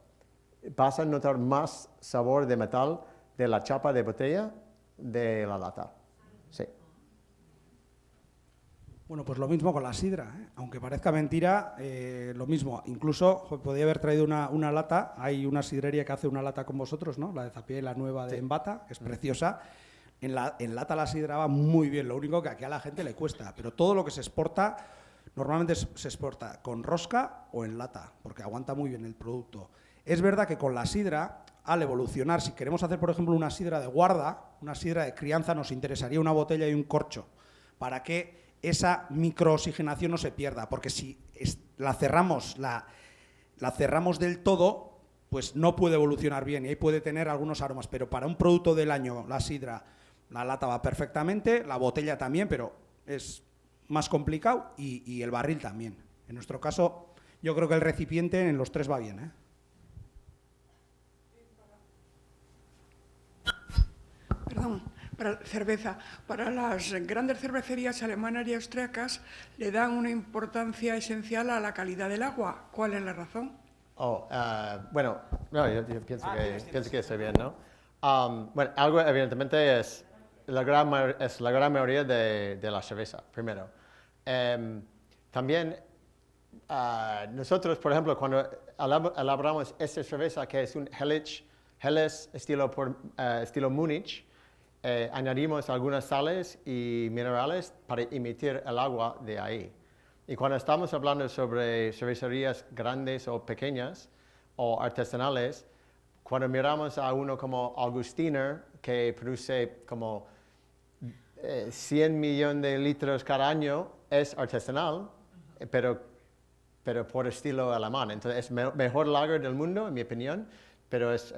Vas a notar más sabor de metal de la chapa de botella de la lata. Sí. Bueno, pues lo mismo con la sidra, ¿eh? Aunque parezca mentira, lo mismo. Incluso podía haber traído una lata. Hay una sidrería que hace una lata con vosotros, ¿no? La de Zapié, la nueva de Embata, que es preciosa. En lata la sidra va muy bien, lo único que aquí a la gente le cuesta. Pero todo lo que se exporta, normalmente se exporta con rosca o en lata, porque aguanta muy bien el producto. Es verdad que con la sidra, al evolucionar, si queremos hacer, por ejemplo, una sidra de guarda, una sidra de crianza, nos interesaría una botella y un corcho, para que esa microoxigenación no se pierda, porque si la cerramos del todo, pues no puede evolucionar bien y ahí puede tener algunos aromas, pero para un producto del año, la sidra, la lata va perfectamente, la botella también, pero es más complicado y el barril también. En nuestro caso, yo creo que el recipiente en los tres va bien, ¿eh? Perdón, para cerveza. Para las grandes cervecerías alemanas y austriacas le dan una importancia esencial a la calidad del agua. ¿Cuál es la razón? Bueno, no, yo pienso que estoy bien, ¿no? Bueno, algo evidentemente es la gran mayoría de la cerveza, primero. También nosotros, por ejemplo, cuando elaboramos esta cerveza que es un Helles estilo Múnich, añadimos algunas sales y minerales para emitir el agua de ahí. Y cuando estamos hablando sobre cervecerías grandes o pequeñas o artesanales, cuando miramos a uno como Augustiner, que produce como 100 millones de litros cada año, es artesanal, pero por estilo alemán. Entonces es mejor lager del mundo, en mi opinión, pero es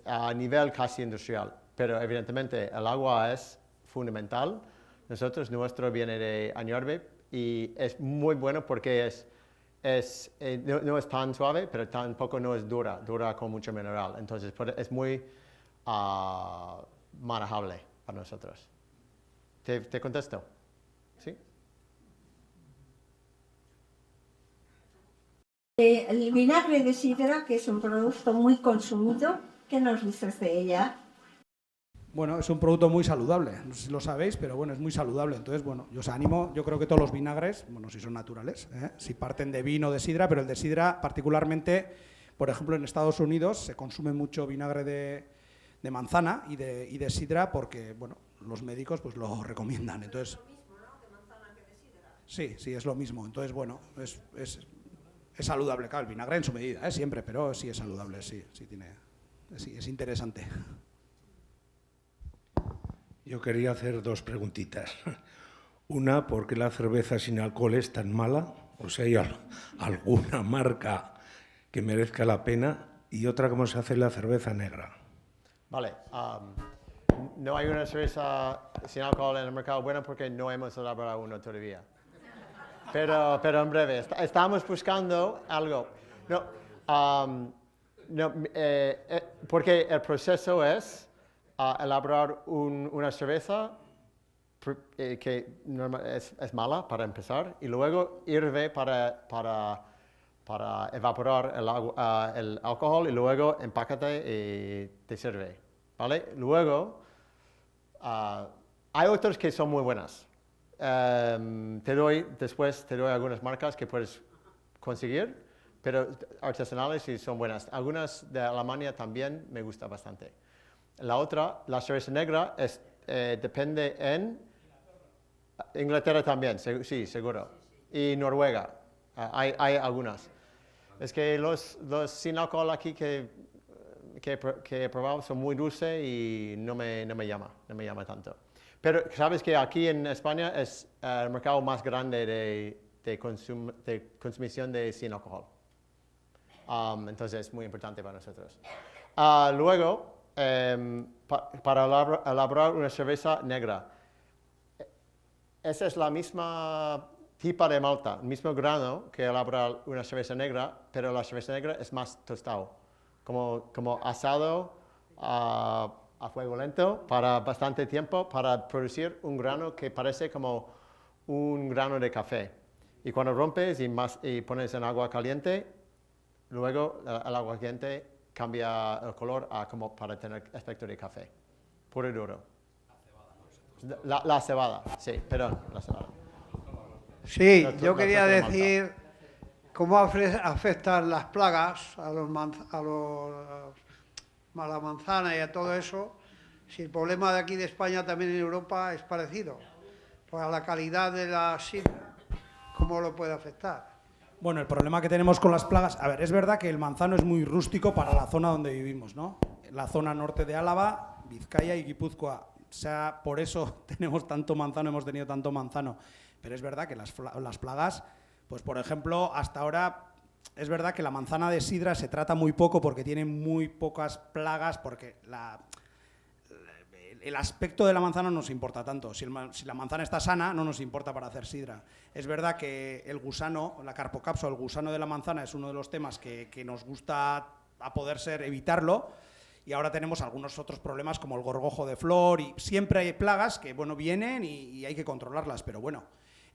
a nivel casi industrial. Pero evidentemente el agua es fundamental. Nuestro viene de Añorbe y es muy bueno porque no es tan suave, pero tampoco no es dura con mucho mineral. Entonces es muy manejable para nosotros. ¿Te contesto? ¿Sí? El vinagre de sidra, que es un producto muy consumido, ¿qué nos dices de ella? Bueno, es un producto muy saludable, no sé si lo sabéis, pero bueno, es muy saludable. Entonces, bueno, yo os animo, yo creo que todos los vinagres, bueno, si son naturales, si parten de vino o de sidra, pero el de sidra particularmente, por ejemplo, en Estados Unidos se consume mucho vinagre de manzana y de sidra porque, bueno, los médicos pues lo recomiendan. Entonces, es lo mismo, ¿no? De manzana que de sidra. Sí, es lo mismo. Entonces, bueno, es saludable, claro, el vinagre en su medida, siempre, pero sí es saludable, sí es interesante. Yo quería hacer dos preguntitas. Una, ¿por qué la cerveza sin alcohol es tan mala? O sea, ¿hay alguna marca que merezca la pena? Y otra, ¿cómo se hace la cerveza negra? Vale. No hay una cerveza sin alcohol en el mercado bueno porque no hemos elaborado uno todavía. Pero en breve. Estamos buscando algo. Porque el proceso es elaborar una cerveza que es mala para empezar y luego hirve para evaporar el alcohol y luego empácate y te sirve, ¿vale? Luego hay otras que son muy buenas. Después te doy algunas marcas que puedes conseguir, pero artesanales sí son buenas. Algunas de Alemania también me gusta bastante. La otra, la cerveza negra, depende en Inglaterra también, sí, seguro. Y Noruega, hay algunas. Es que los sin alcohol aquí que he probado son muy dulces y no me llama tanto. Pero sabes que aquí en España es el mercado más grande de consumición de sin alcohol. Entonces es muy importante para nosotros. Luego, para elaborar una cerveza negra. Esa es la misma tipo de malta, el mismo grano que elaborar una cerveza negra, pero la cerveza negra es más tostado, como asado a fuego lento para bastante tiempo para producir un grano que parece como un grano de café. Y cuando rompes y pones en agua caliente, luego el agua caliente cambia el color como para tener aspecto de café, puro y duro. La cebada, sí, perdón, la cebada. Sí, yo quería decir cómo afectan las plagas a la manzana y a todo eso, si el problema de aquí de España también en Europa es parecido, pues a la calidad de la sidra, ¿cómo lo puede afectar? Bueno, el problema que tenemos con las plagas, a ver, es verdad que el manzano es muy rústico para la zona donde vivimos, ¿no? La zona norte de Álava, Vizcaya y Guipúzcoa por eso tenemos tanto manzano, hemos tenido tanto manzano. Pero es verdad que las plagas, pues por ejemplo, hasta ahora es verdad que la manzana de sidra se trata muy poco porque tiene muy pocas plagas, porque el aspecto de la manzana no nos importa tanto. Si la manzana está sana, no nos importa para hacer sidra. Es verdad que el gusano, la Carpocapsa, el gusano de la manzana, es uno de los temas que nos gusta a poder ser evitarlo, y ahora tenemos algunos otros problemas como el gorgojo de flor, y siempre hay plagas que bueno, vienen y hay que controlarlas, pero bueno,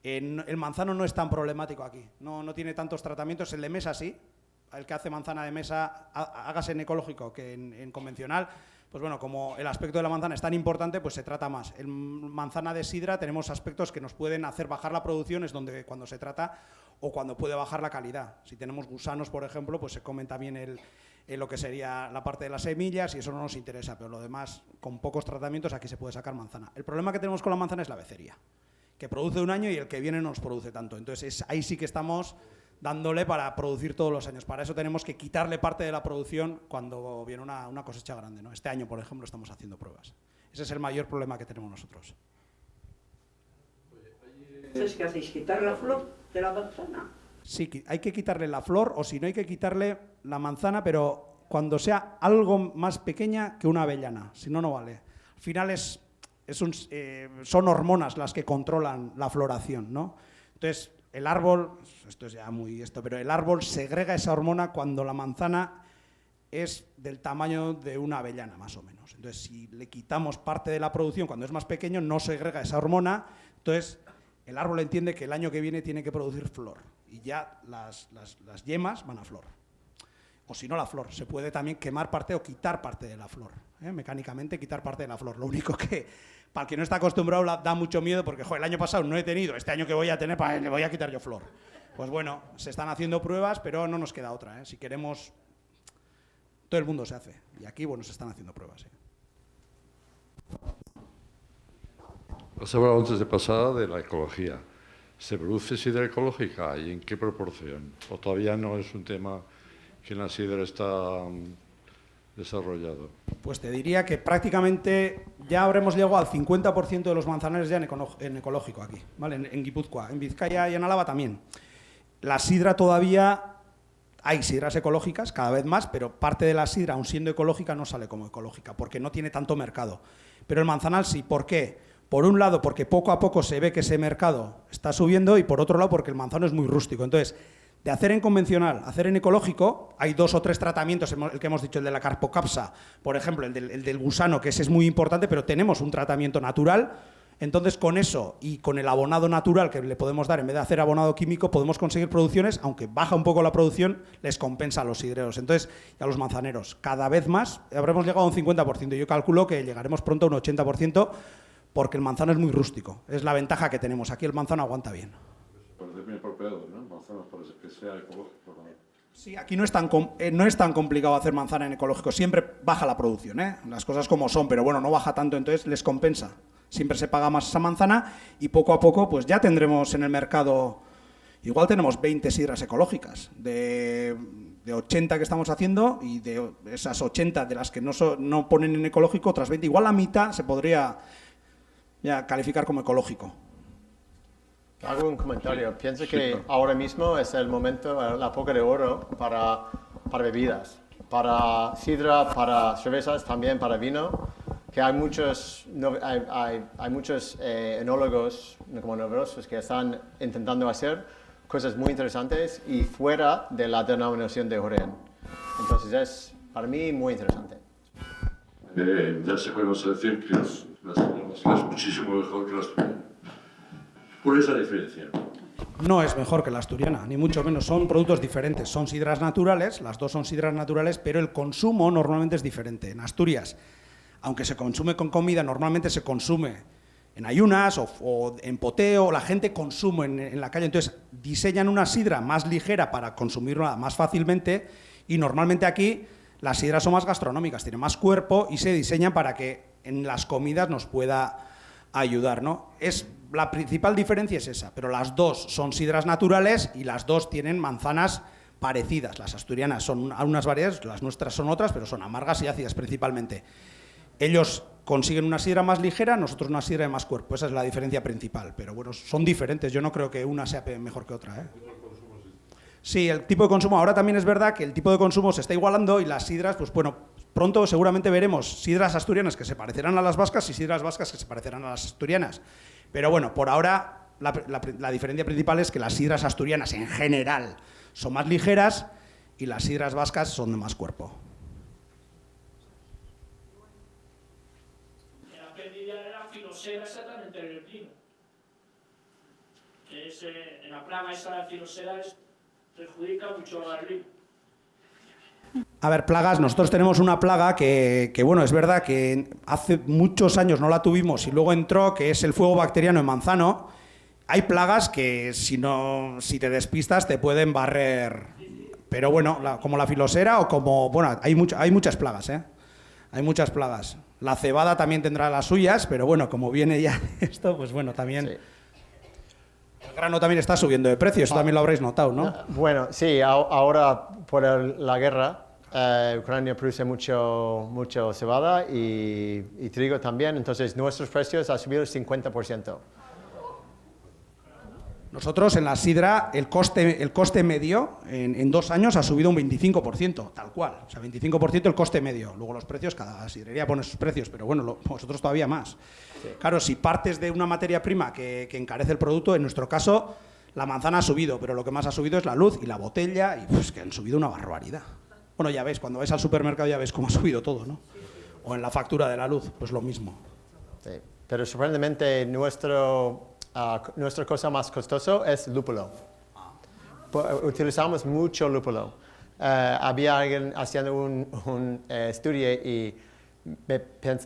el manzano no es tan problemático aquí, no tiene tantos tratamientos. El de mesa sí, el que hace manzana de mesa, hágase en ecológico que en convencional, pues bueno, como el aspecto de la manzana es tan importante, pues se trata más. En manzana de sidra tenemos aspectos que nos pueden hacer bajar la producción, es donde cuando se trata, o cuando puede bajar la calidad. Si tenemos gusanos, por ejemplo, pues se comen también lo que sería la parte de las semillas, y eso no nos interesa, pero lo demás, con pocos tratamientos, aquí se puede sacar manzana. El problema que tenemos con la manzana es la becería, que produce un año y el que viene no nos produce tanto. Entonces ahí sí que estamos dándole para producir todos los años. Para eso tenemos que quitarle parte de la producción cuando viene una cosecha grande, ¿no? Este año, por ejemplo, estamos haciendo pruebas. Ese es el mayor problema que tenemos nosotros. Entonces, ¿qué hacéis? ¿Quitar la flor de la manzana? Sí, hay que quitarle la flor, o si no hay que quitarle la manzana, pero cuando sea algo más pequeña que una avellana, si no, no vale. Al final son hormonas las que controlan la floración, ¿no? Entonces, el árbol, esto es ya muy pero el árbol segrega esa hormona cuando la manzana es del tamaño de una avellana, más o menos. Entonces, si le quitamos parte de la producción cuando es más pequeño, no segrega esa hormona, entonces el árbol entiende que el año que viene tiene que producir flor, y ya las yemas van a flor. O si no, la flor. Se puede también quemar parte o quitar parte de la flor, mecánicamente quitar parte de la flor. Lo único que, para el que no está acostumbrado, da mucho miedo porque, el año pasado no he tenido, este año que voy a tener, le voy a quitar yo flor. Pues bueno, se están haciendo pruebas, pero no nos queda otra. Si queremos, todo el mundo se hace. Y aquí, bueno, se están haciendo pruebas. Has hablado antes de pasada de la ecología. ¿Se produce sidra ecológica y en qué proporción? ¿O todavía no es un tema que en la sidra está desarrollado? Pues te diría que prácticamente ya habremos llegado al 50% de los manzanares ya en ecológico aquí, ¿vale? En Guipúzcoa, en Vizcaya y en Álava también. La sidra todavía, hay sidras ecológicas cada vez más, pero parte de la sidra, aun siendo ecológica, no sale como ecológica porque no tiene tanto mercado. Pero el manzanal sí. ¿Por qué? Por un lado, porque poco a poco se ve que ese mercado está subiendo, y por otro lado, porque el manzano es muy rústico. Entonces, de hacer en convencional, hacer en ecológico, hay 2 o 3 tratamientos, el que hemos dicho, el de la Carpocapsa, por ejemplo, el del gusano, que ese es muy importante, pero tenemos un tratamiento natural. Entonces, con eso y con el abonado natural que le podemos dar, en vez de hacer abonado químico, podemos conseguir producciones, aunque baja un poco la producción, les compensa a los sidreros. Entonces, y a los manzaneros, cada vez más, habremos llegado a un 50%. Yo calculo que llegaremos pronto a un 80%, porque el manzano es muy rústico. Es la ventaja que tenemos. Aquí el manzano aguanta bien. Parece muy apropiado, ¿no? El manzano parece que sea ecológico, ¿no? Sí, aquí no es tan complicado hacer manzana en ecológico. Siempre baja la producción, las cosas como son, pero bueno, no baja tanto, entonces les compensa. Siempre se paga más esa manzana, y poco a poco pues ya tendremos en el mercado, igual tenemos 20 sidras ecológicas, de 80 que estamos haciendo, y de esas 80 de las que no ponen en ecológico, otras 20, igual la mitad se podría ya calificar como ecológico. Hago un comentario. Pienso que ahora mismo es el momento, la época de oro para bebidas, para sidra, para cervezas, también para vino, que hay muchos enólogos como novedosos que están intentando hacer cosas muy interesantes y fuera de la denominación de origen. Entonces es, para mí, muy interesante. Ya se podemos decir que la sidra es muchísimo mejor que la asturiana. ¿Cuál es la diferencia? No es mejor que la asturiana, ni mucho menos. Son productos diferentes. Son sidras naturales, las dos son sidras naturales, pero el consumo normalmente es diferente. En Asturias, aunque se consume con comida, normalmente se consume en ayunas o en poteo. La gente consume en la calle, entonces diseñan una sidra más ligera para consumirla más fácilmente, y normalmente aquí las sidras son más gastronómicas, tienen más cuerpo y se diseñan para que en las comidas nos pueda ayudar, ¿no? La principal diferencia es esa, pero las dos son sidras naturales y las dos tienen manzanas parecidas. Las asturianas son unas variedades, las nuestras son otras, pero son amargas y ácidas principalmente. Ellos consiguen una sidra más ligera, nosotros una sidra de más cuerpo. Esa es la diferencia principal. Pero bueno, son diferentes. Yo no creo que una sea mejor que otra, ¿eh? Sí, el tipo de consumo. Ahora también es verdad que el tipo de consumo se está igualando y las sidras, pues bueno, pronto seguramente veremos sidras asturianas que se parecerán a las vascas y sidras vascas que se parecerán a las asturianas. Pero bueno, por ahora la diferencia principal es que las sidras asturianas en general son más ligeras y las sidras vascas son de más cuerpo. La pérdida de la filosera exactamente en el vino. En la plaga esa de la filosera perjudica mucho al vino. A ver, plagas, nosotros tenemos una plaga que bueno, es verdad que hace muchos años no la tuvimos y luego entró, que es el fuego bacteriano en manzano. Hay plagas que si te despistas te pueden barrer, pero bueno, como la filosera o como, bueno, hay muchas plagas, ¿eh? Hay muchas plagas. La cebada también tendrá las suyas, pero bueno, como viene ya esto, pues bueno, también... Sí. El grano también está subiendo de precio, eso también lo habréis notado, ¿no? Bueno, sí, ahora por la guerra, Ucrania produce mucho cebada y trigo también, entonces nuestros precios han subido el 50%. Nosotros en la sidra el coste medio en 2 años ha subido un 25%, tal cual. O sea, 25% el coste medio. Luego los precios, cada sidrería pone sus precios, pero bueno, vosotros todavía más. Sí. Claro, si partes de una materia prima que encarece el producto, en nuestro caso la manzana ha subido, pero lo que más ha subido es la luz y la botella, y pues que han subido una barbaridad. Bueno, ya ves, cuando vais al supermercado ya ves cómo ha subido todo, ¿no? O en la factura de la luz, pues lo mismo. Sí, pero sorprendentemente nuestra cosa más costosa es lúpulo. Utilizamos mucho lúpulo. Había alguien haciendo un estudio y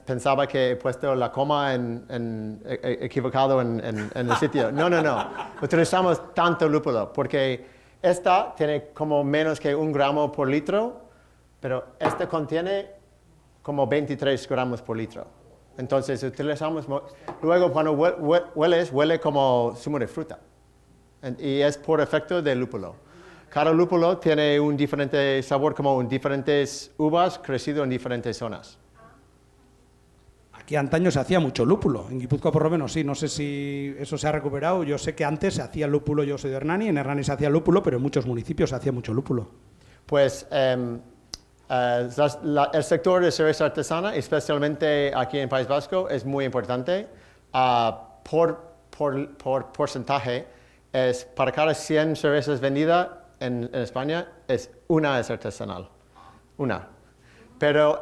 pensaba que he puesto la coma equivocado en el sitio. No. Utilizamos tanto lúpulo porque esta tiene como menos que 1 gramo por litro, pero esta contiene como 23 gramos por litro. Entonces utilizamos, luego cuando huele como zumo de fruta. Y es por efecto del lúpulo. Cada lúpulo tiene un diferente sabor, como diferentes uvas crecido en diferentes zonas. Aquí antaño se hacía mucho lúpulo, en Guipúzcoa por lo menos sí, no sé si eso se ha recuperado. Yo sé que antes se hacía lúpulo, yo soy de Hernani, en Hernani se hacía lúpulo, pero en muchos municipios se hacía mucho lúpulo. Pues el sector de cerveza artesana, especialmente aquí en País Vasco, es muy importante. Por porcentaje, para cada 100 cervezas vendidas en España, una es artesanal. Una. Pero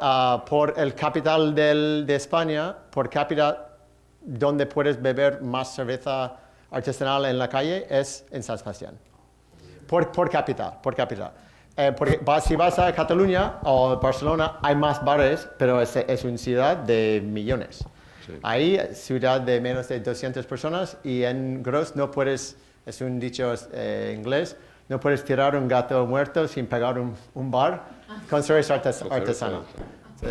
por el capital de España, por cápita, donde puedes beber más cerveza artesanal en la calle es en San Sebastián. Por cápita. Porque si vas a Cataluña o Barcelona, hay más bares, pero es una ciudad de millones. Sí. Ahí, ciudad de menos de 200 personas, y en Gros no puedes, es un dicho inglés, no puedes tirar un gato muerto sin pegar un bar con cerveza artesana.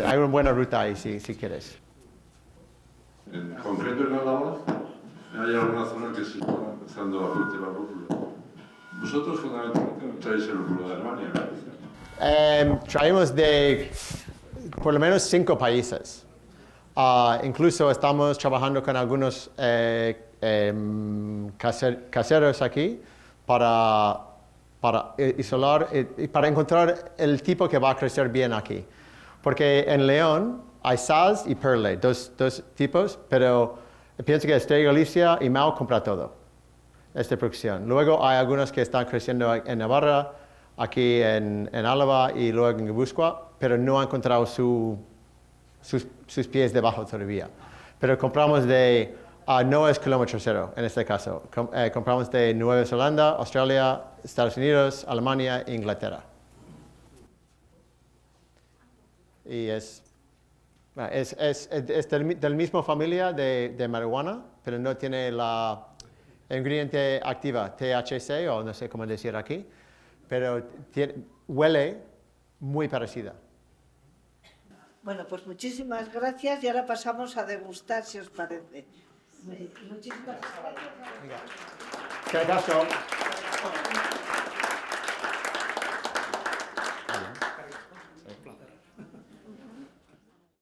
Hay una buena ruta ahí si quieres. En concreto en Álava hay alguna zona que se está empezando a cultivar lúpulo. Vosotros fundamentalmente no traéis el lúpulo de Alemania. Traemos de por lo menos 5 países. Incluso estamos trabajando con algunos caseros aquí para isolar y para encontrar el tipo que va a crecer bien aquí. Porque en León hay Saz y Perle, dos tipos, pero pienso que Estrella Galicia y Mau compra todo, esta producción. Luego hay algunos que están creciendo en Navarra, aquí en Álava y luego en Guipúzcoa, pero no han encontrado sus pies debajo todavía. Pero compramos no es kilómetro cero en este caso. Compramos de Nueva Zelanda, Australia, Estados Unidos, Alemania e Inglaterra. Y es del mismo familia de marihuana, pero no tiene la ingrediente activa, THC, o no sé cómo decir aquí, pero huele muy parecida. Bueno, pues muchísimas gracias y ahora pasamos a degustar, si os parece. Muchísimas gracias. ¿Qué caso?